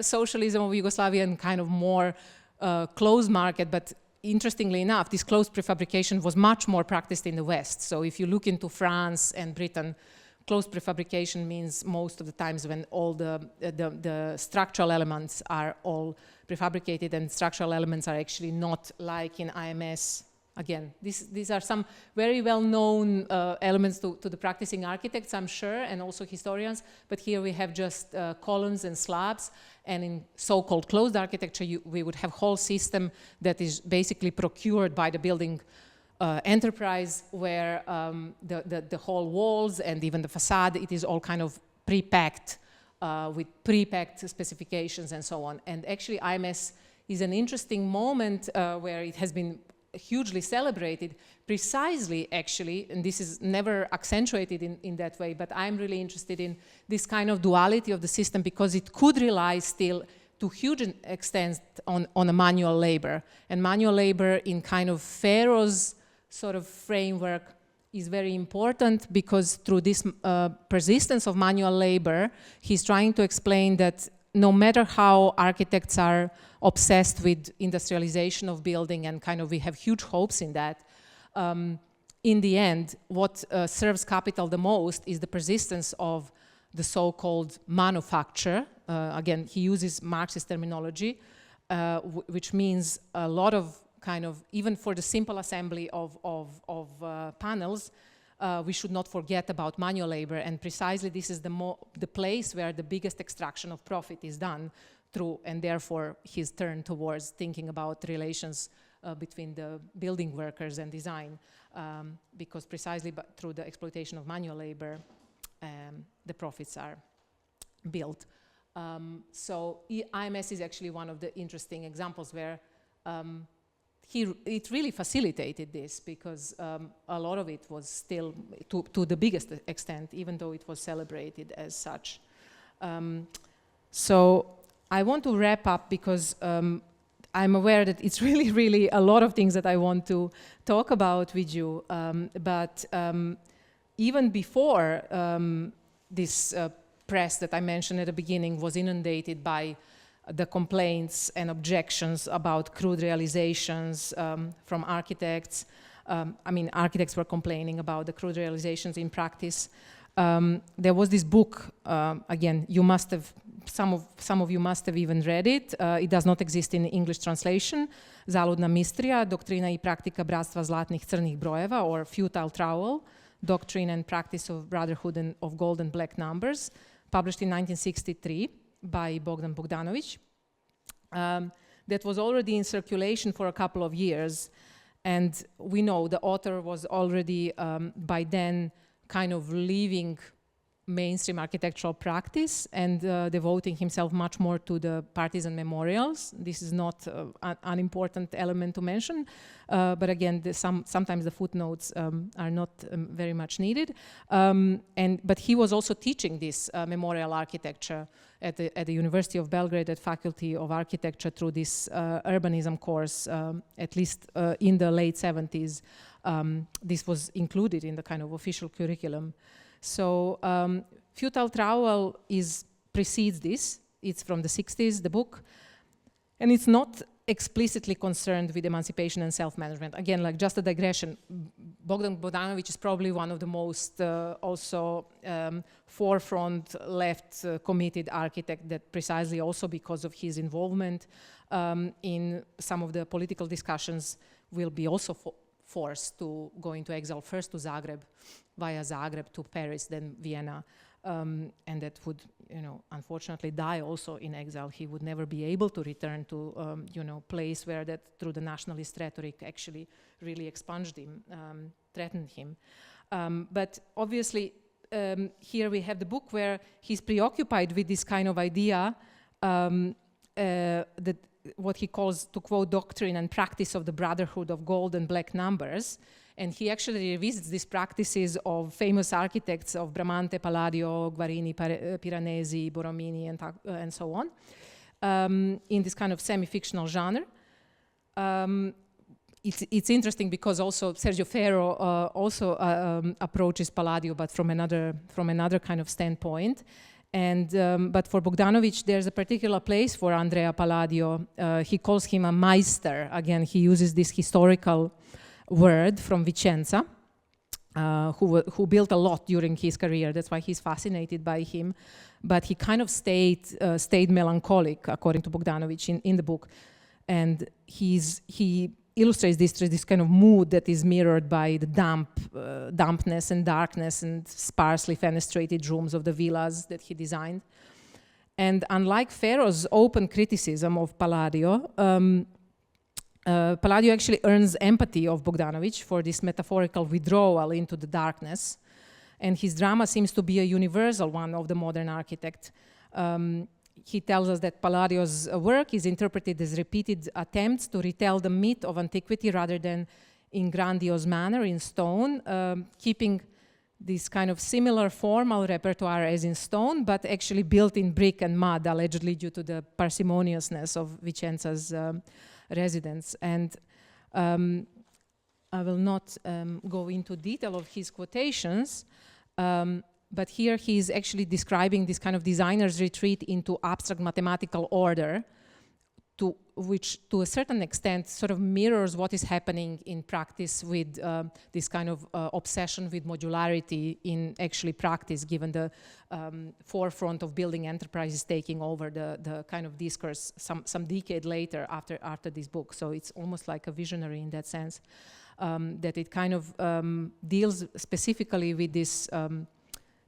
socialism of Yugoslavia and kind of more closed market. But interestingly enough, this closed prefabrication was much more practiced in the West. So if you look into France and Britain, closed prefabrication means most of the times when all the structural elements are all prefabricated, and structural elements are actually not like in IMS. Again, these are some very well-known elements to the practicing architects, I'm sure, and also historians. But here we have just columns and slabs. And in so-called closed architecture, we would have whole system that is basically procured by the building enterprise, where the whole walls and even the facade, it is all kind of pre-packed with pre-packed specifications and so on. And actually, IMS is an interesting moment where it has been hugely celebrated, precisely actually, and this is never accentuated in that way, but I'm really interested in this kind of duality of the system, because it could rely still to huge extent on a manual labor. And manual labor in kind of Pharaoh's sort of framework is very important, because through this persistence of manual labor, he's trying to explain that no matter how architects are obsessed with industrialization of building, and kind of we have huge hopes in that, in the end, what serves capital the most is the persistence of the so-called manufacture. Again, he uses Marxist terminology, which means a lot of kind of, even for the simple assembly of panels, we should not forget about manual labor, and precisely this is the place where the biggest extraction of profit is done through, and therefore his turn towards thinking about relations between the building workers and design, because precisely through the exploitation of manual labor, the profits are built. So IMS is actually one of the interesting examples where it really facilitated this, because a lot of it was still, to the biggest extent, even though it was celebrated as such. So I want to wrap up, because I'm aware that it's really, really a lot of things that I want to talk about with you. But even before this press that I mentioned at the beginning was inundated by the complaints and objections about crude realizations from architects. I mean, architects were complaining about the crude realizations in practice. There was this book, again, you must have, some of you must have even read it. It does not exist in English translation. Zaludna mistrija, doktrina i praktika bratstva zlatnih crnih brojeva, or futile trowel, doctrine and practice of brotherhood and of gold and black numbers, published in 1963. By Bogdan Bogdanović. That was already in circulation for a couple of years, and we know the author was already by then kind of leaving mainstream architectural practice and devoting himself much more to the partisan memorials. This is not an unimportant element to mention, but again, sometimes the footnotes are not very much needed. But he was also teaching this memorial architecture at the University of Belgrade at Faculty of Architecture through this urbanism course, at least in the late 70s. This was included in the kind of official curriculum. So futile trowel precedes this. It's from the 60s, the book. And it's not explicitly concerned with emancipation and self-management. Again, like just a digression, Bogdan Bogdanović is probably one of the most forefront left committed architect, that precisely also because of his involvement in some of the political discussions will be also forced to go into exile, first to Zagreb, via Zagreb to Paris, then Vienna, and that would, unfortunately die also in exile. He would never be able to return to, place where that through the nationalist rhetoric actually really expunged him, threatened him. But obviously, here we have the book where he's preoccupied with this kind of idea that what he calls, to quote, doctrine and practice of the brotherhood of gold and black numbers. And he actually revisits these practices of famous architects of Bramante, Palladio, Guarini, Piranesi, Borromini, and so on, in this kind of semi-fictional genre. It's interesting because also Sergio Ferro also approaches Palladio, but from another kind of standpoint. And but for Bogdanović, there's a particular place for Andrea Palladio. He calls him a Meister. Again, he uses this historical word from Vicenza, who built a lot during his career. That's why he's fascinated by him. But he kind of stayed melancholic, according to Bogdanović in the book. And he illustrates this kind of mood that is mirrored by the dampness and darkness and sparsely fenestrated rooms of the villas that he designed. And unlike Ferro's open criticism of Palladio, Palladio actually earns empathy of Bogdanović for this metaphorical withdrawal into the darkness. And his drama seems to be a universal one of the modern architect. He tells us that Palladio's work is interpreted as repeated attempts to retell the myth of antiquity rather than in grandiose manner in stone, keeping this kind of similar formal repertoire as in stone, but actually built in brick and mud, allegedly due to the parsimoniousness of Vicenza's residents. And I will not go into detail of his quotations, but here he is actually describing this kind of designer's retreat into abstract mathematical order, which to a certain extent sort of mirrors what is happening in practice with this kind of obsession with modularity in actually practice, given the forefront of building enterprises taking over the kind of discourse some decade later after this book. So it's almost like a visionary in that sense, that it kind of deals specifically with this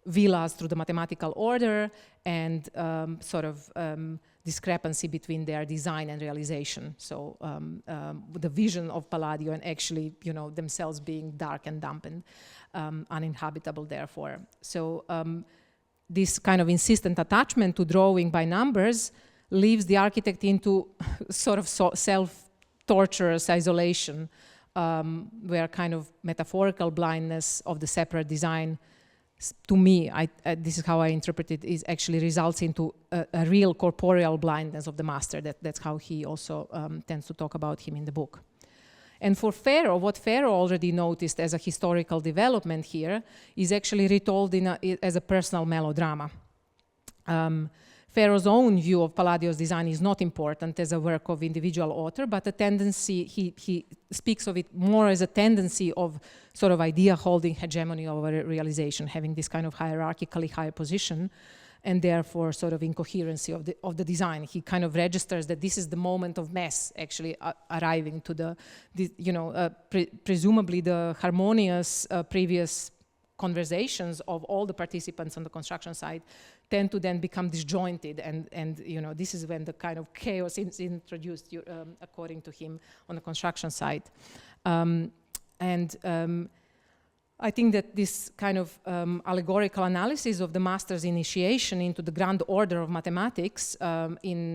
villas through the mathematical order and sort of discrepancy between their design and realization. So the vision of Palladio and actually, themselves being dark and dampened, uninhabitable therefore. So this kind of insistent attachment to drawing by numbers leaves the architect into sort of self-torturous isolation, where kind of metaphorical blindness of the separate design, to me, this is how I interpret it, is actually results into a real corporeal blindness of the master. That's how he also tends to talk about him in the book. And for Ferro, what Ferro already noticed as a historical development here is actually retold as a personal melodrama. Ferro's own view of Palladio's design is not important as a work of individual author, but a tendency, he speaks of it more as a tendency of sort of idea holding hegemony over realization, having this kind of hierarchically high position, and therefore sort of incoherency of the design. He kind of registers that this is the moment of mass actually arriving to presumably the harmonious previous conversations of all the participants on the construction site tend to then become disjointed, and this is when the kind of chaos is introduced, according to him, on the construction site. I think that this kind of allegorical analysis of the master's initiation into the grand order of mathematics in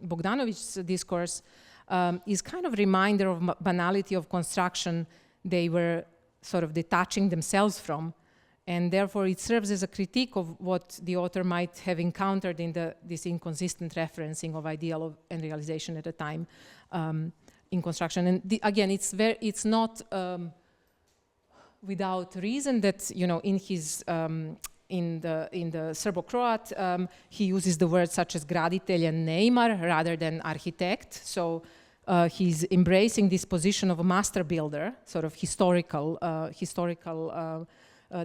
Bogdanović's discourse is kind of a reminder of banality of construction they were sort of detaching themselves from. And therefore, it serves as a critique of what the author might have encountered in this inconsistent referencing of ideal and realization at a time in construction. And again, it's not without reason that in his in the Serbo-Croat, he uses the words such as graditelj and neimar rather than architect. So he's embracing this position of a master builder, sort of historical.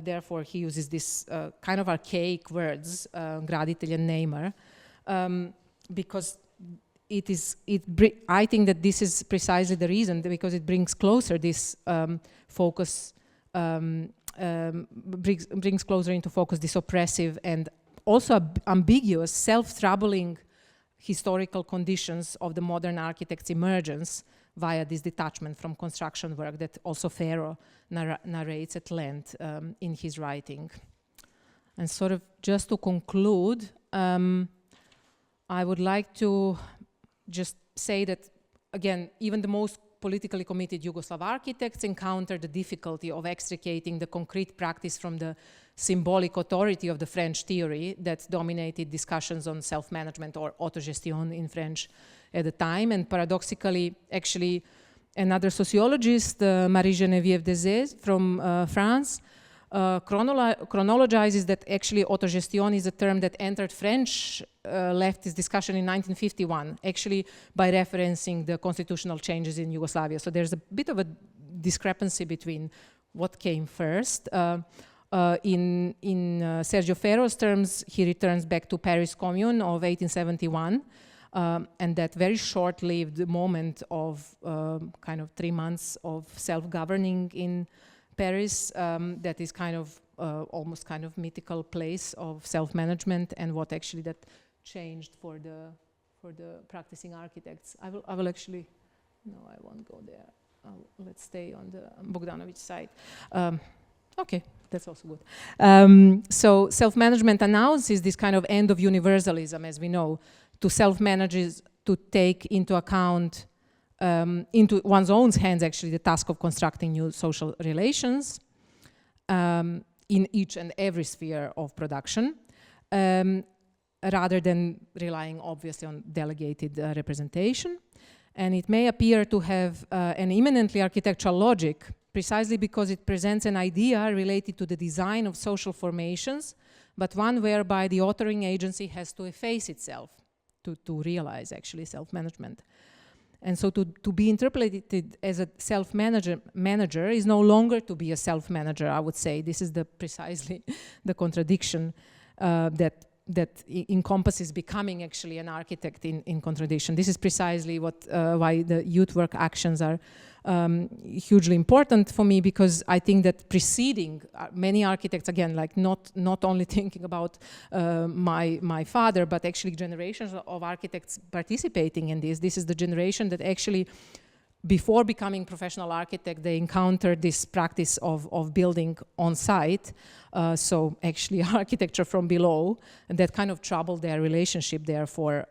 Therefore, he uses this kind of archaic words, graditelj and neimar, because I think that this is precisely the reason, because it brings closer this focus. Brings closer into focus this oppressive and also ambiguous, self-troubling historical conditions of the modern architect's emergence via this detachment from construction work that also Frano narrates at length in his writing. And sort of just to conclude, I would like to just say that, again, even the most politically committed Yugoslav architects encounter the difficulty of extricating the concrete practice from the symbolic authority of the French theory that dominated discussions on self-management, or autogestion in French at the time. And paradoxically, actually, another sociologist, Marie-Geneviève Dezès from France, chronologizes that actually autogestion is a term that entered French leftist discussion in 1951, actually by referencing the constitutional changes in Yugoslavia. So there's a bit of a discrepancy between what came first. In Sergio Ferro's terms, he returns back to Paris Commune of 1871, and that very short-lived moment of kind of 3 months of self-governing in Paris, that is kind of almost kind of mythical place of self-management, and what actually that changed for the practicing architects. I will actually, no, I won't go there. Let's stay on the Bogdanović side. Okay, that's also good. So self-management announces this kind of end of universalism, as we know, to self-managers to take into account into one's own hands, actually, the task of constructing new social relations in each and every sphere of production, rather than relying, obviously, on delegated representation. And it may appear to have an eminently architectural logic, precisely because it presents an idea related to the design of social formations, but one whereby the authoring agency has to efface itself to realize, actually, self-management. And so to be interpreted as a self-manager is no longer to be a self-manager, I would say. This is precisely the contradiction that encompasses becoming actually an architect in contradiction. This is precisely why the youth work actions are hugely important for me, because I think that preceding many architects, again, like not only thinking about my father, but actually generations of architects participating in this. This is the generation that actually, before becoming professional architect, they encountered this practice of building on site. So actually architecture from below, and that kind of troubled their relationship, therefore,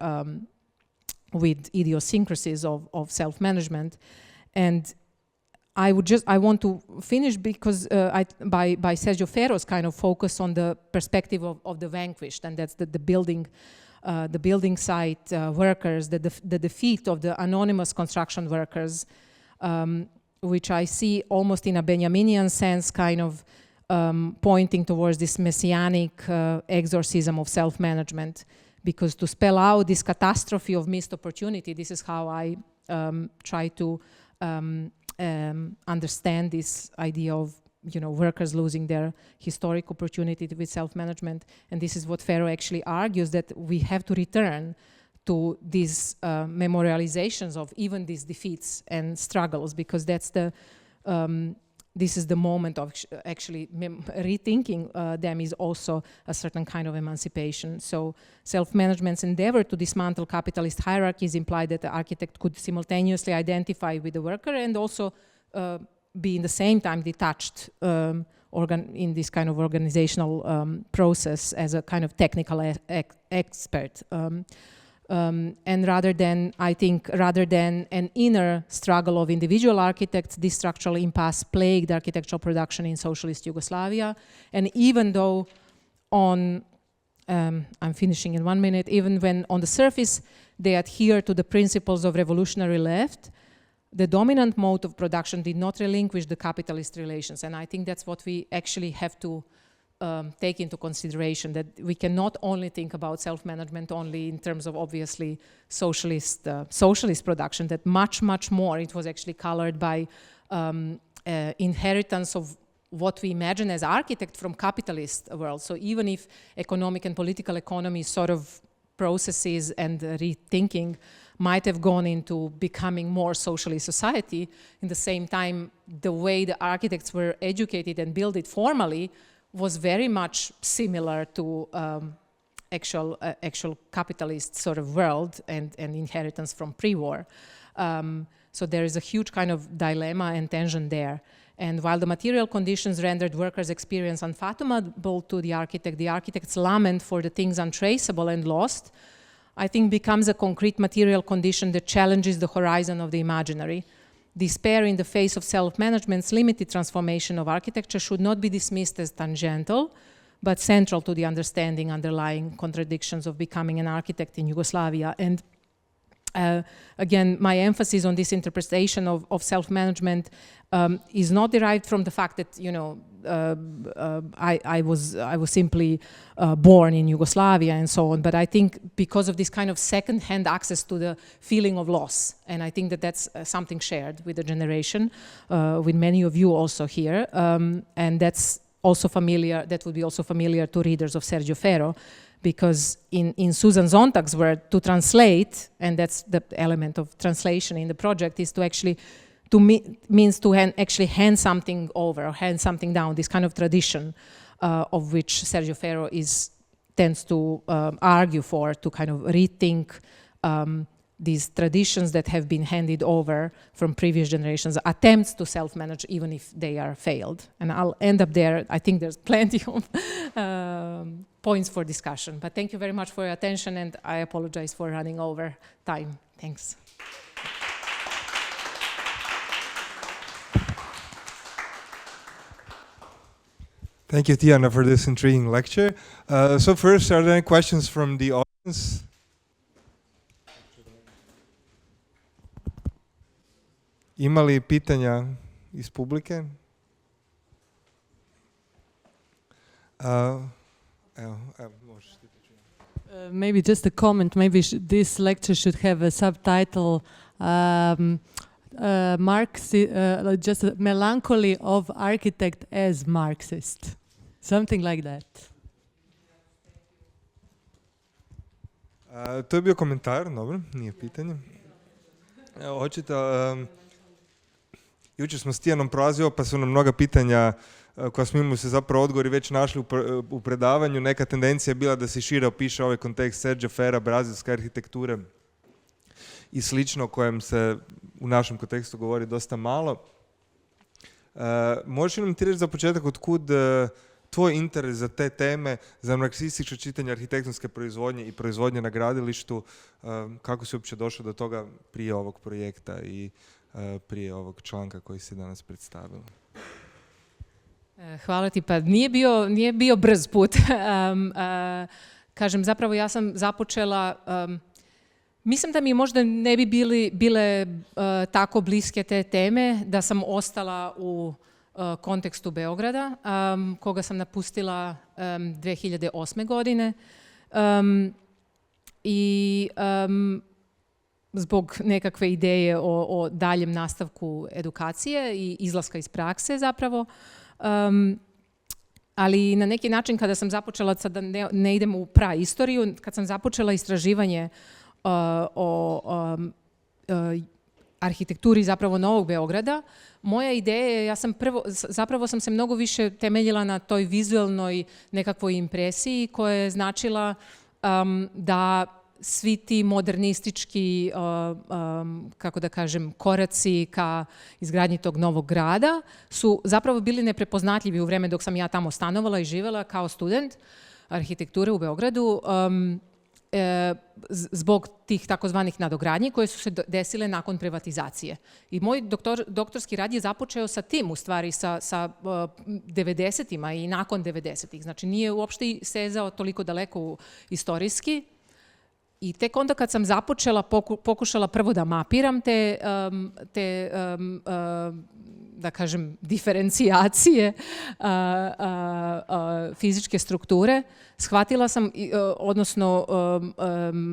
with idiosyncrasies of self-management. And I want to finish because by Sergio Ferro's kind of focus on the perspective of the vanquished, and that's the building site workers, the defeat of the anonymous construction workers, which I see almost in a Benjaminian sense, kind of pointing towards this messianic exorcism of self-management. Because to spell out this catastrophe of missed opportunity, this is how I try to understand this idea of workers losing their historic opportunity with self-management. And this is what Ferro actually argues, that we have to return to these memorializations of even these defeats and struggles, because that's this is the moment of actually rethinking them is also a certain kind of emancipation. So self-management's endeavor to dismantle capitalist hierarchies implied that the architect could simultaneously identify with the worker and also be in the same time detached in this kind of organizational process as a kind of technical expert. And rather than an inner struggle of individual architects, this structural impasse plagued architectural production in socialist Yugoslavia. And even though I'm finishing in 1 minute, even when on the surface they adhere to the principles of revolutionary left, the dominant mode of production did not relinquish the capitalist relations. And I think that's what we actually have to take into consideration that we cannot only think about self-management only in terms of obviously socialist production, that much more it was actually colored by inheritance of what we imagine as architect from capitalist world. So even if economic and political economy sort of processes and rethinking might have gone into becoming more socialist society, in the same time, the way the architects were educated and built it formally was very much similar to actual capitalist sort of world and inheritance from pre-war. So there is a huge kind of dilemma and tension there. And while the material conditions rendered workers' experience unfathomable to the architect's lament for the things untraceable and lost, I think becomes a concrete material condition that challenges the horizon of the imaginary. Despair in the face of self-management's limited transformation of architecture should not be dismissed as tangential, but central to the understanding underlying contradictions of becoming an architect in Yugoslavia. And again, my emphasis on this interpretation of self-management is not derived from the fact that, you know, I was simply born in Yugoslavia and so on, but I think because of this kind of second-hand access to the feeling of loss, and I think that that's something shared with the generation, with many of you also here, and that's also familiar. That would be also familiar to readers of Sergio Ferro, because in Susan Sontag's word, to translate, and that's the element of translation in the project, is to actually means to actually hand something over or hand something down, this kind of tradition of which Sergio Ferro tends to argue for, to kind of rethink these traditions that have been handed over from previous generations, attempts to self-manage even if they are failed. And I'll end up there. I think there's plenty of points for discussion. But thank you very much for your attention, and I apologize for running over time. Thanks. Thank you, Tijana, for this intriguing lecture. So first, are there any questions from the audience? Ima li pitanja iz publike? Maybe just a comment. Maybe this lecture should have a subtitle, just a melancholy of architect as Marxist. Something like that. To je bio komentar, dobro, nije pitanje. Evo, hoćete... Jučer smo s Tijanom prolazio, pa su nam mnoga pitanja koja smo imali se zapravo odgovori već našli u predavanju. Neka tendencija je bila da se šire opiše ovaj kontekst Sergio Ferra, brazilske arhitekture i slično, o kojem se u našem kontekstu govori dosta malo. Možeš li nam ti reći za početak otkud tvoj interes za te teme, za marksističko čitanje arhitektonske proizvodnje i proizvodnje na gradilištu, kako si uopće došao do toga prije ovog projekta i prije ovog članka koji si danas predstavila? Hvala ti, pa nije bio brz put. Kažem, zapravo ja sam započela, mislim da mi možda ne bi bile tako bliske te teme da sam ostala u kontekstu Beograda, koga sam napustila 2008. godine. I zbog nekakve ideje o daljem nastavku edukacije i izlaska iz prakse zapravo. Ali na neki način kada sam započela, sad da ne idem u praistoriju, kad sam započela istraživanje o arhitekturi zapravo Novog Beograda, moja ideja je, zapravo sam se mnogo više temeljila na toj vizualnoj nekakvoj impresiji koja je značila da svi ti modernistički, kako da kažem, koraci ka izgradnji tog novog grada su zapravo bili neprepoznatljivi u vreme dok sam ja tamo stanovala i živjela kao student arhitekture u Beogradu, zbog tih takozvanih nadogradnji koje su se desile nakon privatizacije. I moj doktorski rad je započeo sa tim, u stvari, sa 90-ima i nakon 90-ih. Znači, nije uopšte sezao toliko daleko istorijski. I tek onda kad sam započela, pokušala prvo da mapiram te da kažem, diferencijacije fizičke strukture, shvatila sam, odnosno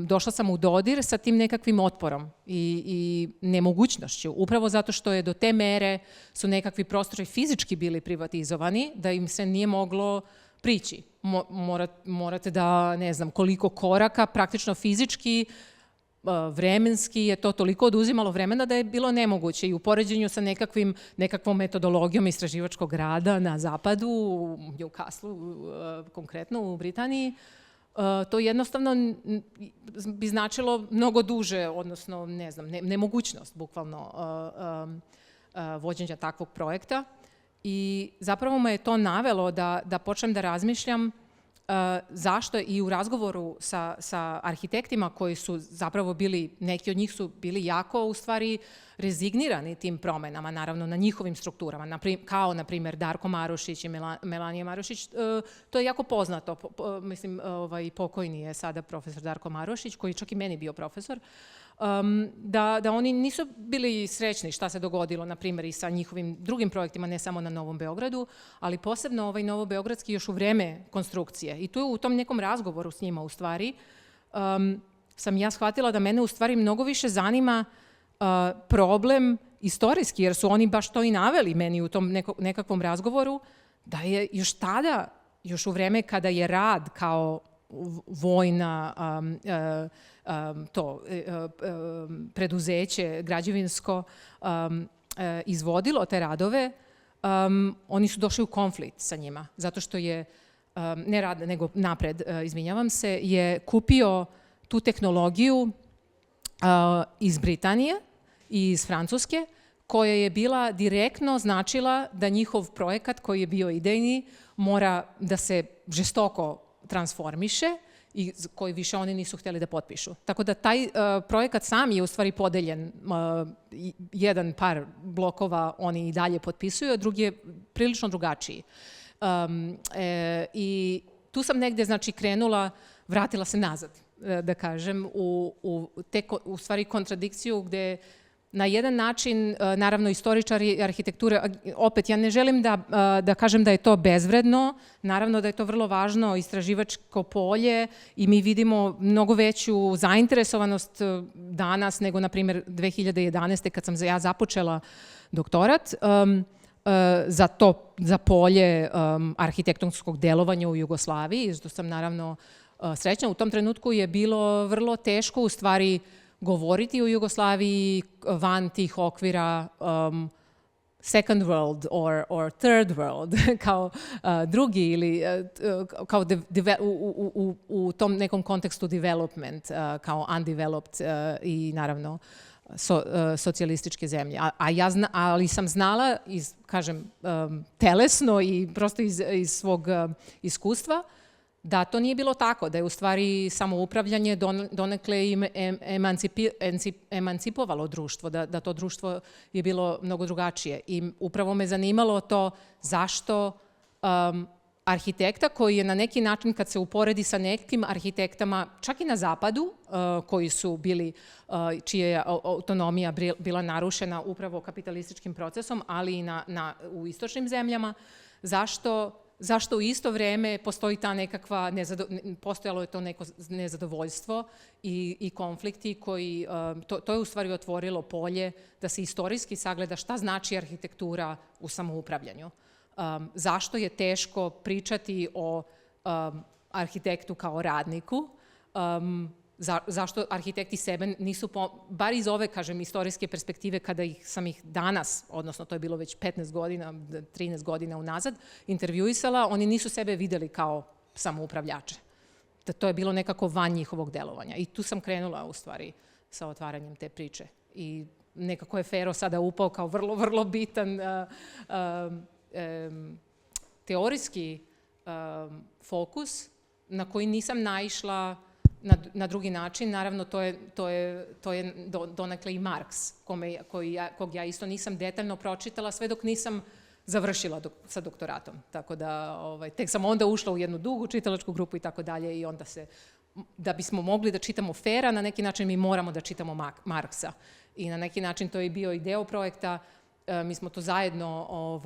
došla sam u dodir sa tim nekakvim otporom i nemogućnošću. Upravo zato što je do te mere su nekakvi prostori fizički bili privatizovani, da im se nije moglo prići. Morate da, ne znam, koliko koraka, praktično fizički, vremenski je to toliko oduzimalo vremena da je bilo nemoguće i u poređenju sa nekakvom metodologijom istraživačkog rada na zapadu, u Newcastle, konkretno u Britaniji, to jednostavno bi značilo mnogo duže, odnosno, ne znam, nemogućnost bukvalno vođenja takvog projekta. I zapravo me je to navelo da počnem da razmišljam zašto i u razgovoru sa arhitektima koji su zapravo bili, neki od njih su bili jako u stvari rezignirani tim promenama, naravno na njihovim strukturama, kao na primjer Darko Marušić i Melanija Marušić, to je jako poznato, mislim pokojni je sada profesor Darko Marušić, koji čak i meni bio profesor, da oni nisu bili srećni šta se dogodilo, na primjer, i sa njihovim drugim projektima, ne samo na Novom Beogradu, ali posebno ovaj novobeogradski još u vreme konstrukcije. I tu u tom nekom razgovoru s njima, u stvari, sam ja shvatila da mene u stvari mnogo više zanima problem istorijski, jer su oni baš to i naveli meni u tom nekakvom razgovoru, da je još tada, još u vreme kada je rad kao vojna preduzeće građevinsko izvodilo te radove, oni su došli u konflikt sa njima, zato što je, ne rad, nego napred, izvinjavam se, je kupio tu tehnologiju iz Britanije i iz Francuske, koja je bila direktno značila da njihov projekat koji je bio idejni mora da se žestoko transformiše i koji više oni nisu htjeli da potpišu. Tako da taj projekat sam je u stvari podeljen. Jedan par blokova oni i dalje potpisuju, a drugi je prilično drugačiji. I tu sam negdje, znači, krenula, vratila se nazad, da kažem, u stvari kontradikciju gdje na jedan način, naravno, istoričari arhitekture, opet, ja ne želim da kažem da je to bezvredno, naravno da je to vrlo važno istraživačko polje i mi vidimo mnogo veću zainteresovanost danas nego, na primjer, 2011. kad sam ja započela doktorat za polje arhitektonskog delovanja u Jugoslaviji, što sam naravno srećna. U tom trenutku je bilo vrlo teško, u stvari, govoriti o Jugoslaviji van tih okvira second world or third world, kao drugi ili kao u tom nekom kontekstu development, kao undeveloped i naravno socijalističke zemlje. Ali sam znala, kažem, telesno i prosto iz svog iskustva, da to nije bilo tako, da je u stvari samoupravljanje donekle emancipovalo društvo, da to društvo je bilo mnogo drugačije. I upravo me zanimalo to zašto arhitekta koji je na neki način, kad se uporedi sa nekim arhitektama, čak i na zapadu, koji su bili, čija je autonomija bila narušena upravo kapitalističkim procesom, ali i u istočnim zemljama, zašto u isto vrijeme postoji ta nekakva, postojalo je to neko nezadovoljstvo i konflikti koji, to je u stvari otvorilo polje da se istorijski sagleda šta znači arhitektura u samoupravljanju. Zašto je teško pričati o arhitektu kao radniku, zašto arhitekti sebe nisu, bar iz ove, kažem, istorijske perspektive, kada sam ih danas, odnosno to je bilo već 15 godina, 13 godina unazad, intervjuisala, oni nisu sebe vidjeli kao samoupravljače. To je bilo nekako van njihovog delovanja. I tu sam krenula, u stvari, sa otvaranjem te priče. I nekako je Fero sada upao kao vrlo, vrlo bitan teorijski fokus na koji nisam naišla na drugi način. Naravno, to je donekle i Marks, kog ja isto nisam detaljno pročitala sve dok nisam završila sa doktoratom. Tako da, tek sam onda ušla u jednu dugu čitalačku grupu i tako dalje i onda da bismo mogli da čitamo Fera, na neki način mi moramo da čitamo Marksa. I na neki način to je bio i deo projekta mi smo to zajedno,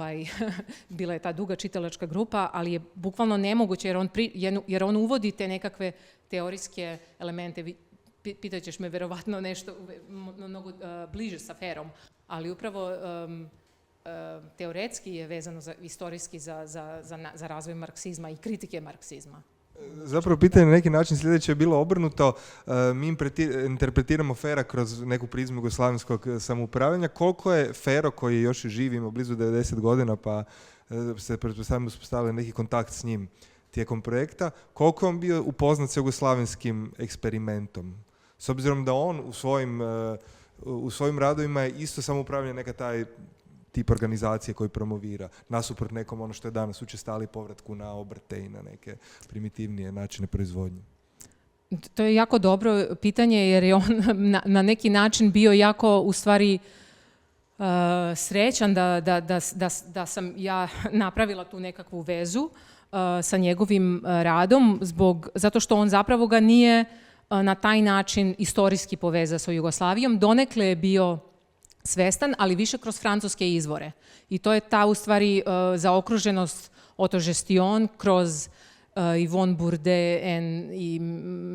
bila je ta duga čitalačka grupa, ali je bukvalno nemoguće jer on uvodi te nekakve teorijske elemente. Pitat ćeš me verovatno nešto mnogo bliže sa Ferom, ali upravo teoretski je vezano istorijski za razvoj marksizma i kritike marksizma. Zapravo pitanje na neki način sljedeće je bilo obrnuto. Mi interpretiramo Fera kroz neku prizmu jugoslavenskog samoupravljanja. Koliko je Fero, koji je još živ, ima blizu 90 godina, pa se pretpostavljamo uspostavili neki kontakt s njim tijekom projekta, koliko je on bio upoznat s jugoslavenskim eksperimentom? S obzirom da on u svojim radovima je isto samoupravljanje neka taj tip organizacije koji promovira, nasuprot nekom ono što je danas učestali povratku na obrte i na neke primitivnije načine proizvodnje. To je jako dobro pitanje jer je on na neki način bio jako u stvari srećan da sam ja napravila tu nekakvu vezu sa njegovim radom zato što on zapravo ga nije na taj način istorijski povezao sa Jugoslavijom. Donekle je bio svestan, ali više kroz francuske izvore. I to je ta u stvari zaokruženost autogestion kroz Yvonne Bourdain i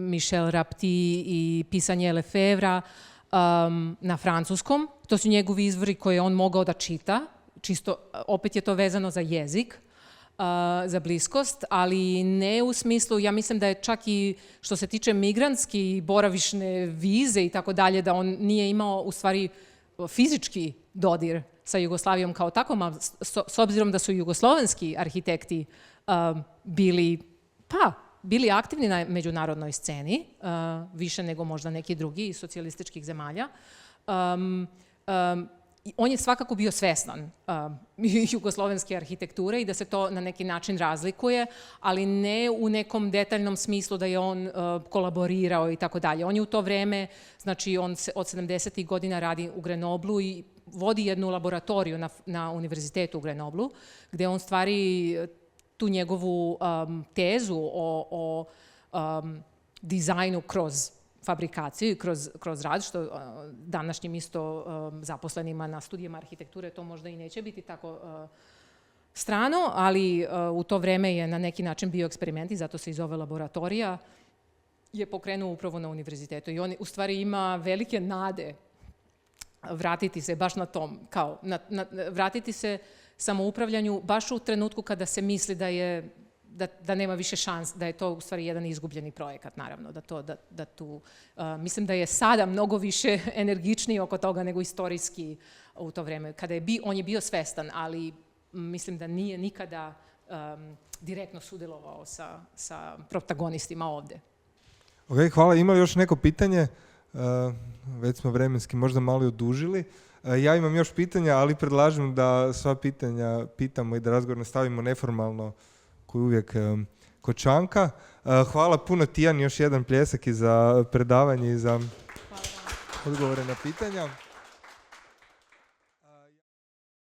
Michel Rapti i pisanje Lefevra na francuskom. To su njegovi izvori koje on mogao da čita. Čisto, opet je to vezano za jezik, za bliskost, ali ne u smislu, ja mislim da je čak i što se tiče migrantski boravišne vize i tako dalje, da on nije imao u stvari fizički dodir sa Jugoslavijom kao takvom, a s obzirom da su jugoslovenski arhitekti bili aktivni na međunarodnoj sceni, više nego možda neki drugi iz socijalističkih zemalja, on je svakako bio svestan jugoslovenske arhitekture i da se to na neki način razlikuje, ali ne u nekom detaljnom smislu da je on kolaborirao i tako dalje. On je u to vreme, znači on od 70. godina radi u Grenoblu i vodi jednu laboratoriju na univerzitetu u Grenoblu, gdje on stvari tu njegovu tezu o dizajnu kroz fabrikaciju i kroz rad, što današnjim isto zaposlenima na studijama arhitekture to možda i neće biti tako strano, ali u to vreme je na neki način bio eksperiment i zato se iz ove laboratorija je pokrenuo upravo na univerzitetu. I on u stvari ima velike nade vratiti se baš na tom, vratiti se samoupravljanju baš u trenutku kada se misli da nema više šans, da je to u stvari jedan izgubljeni projekat, naravno, da tu, mislim da je sada mnogo više energičniji oko toga nego istorijski u to vrijeme. On je bio svestan, ali mislim da nije nikada direktno sudjelovao sa protagonistima ovdje. Ok, hvala. Ima li još neko pitanje? Već smo vremenski možda malo odužili. Ja imam još pitanja, ali predlažem da sva pitanja pitamo i da razgovor nastavimo neformalno, koji uvijek kočanka. Hvala puno Tijani, još jedan pljesak i za predavanje i za odgovore na pitanja.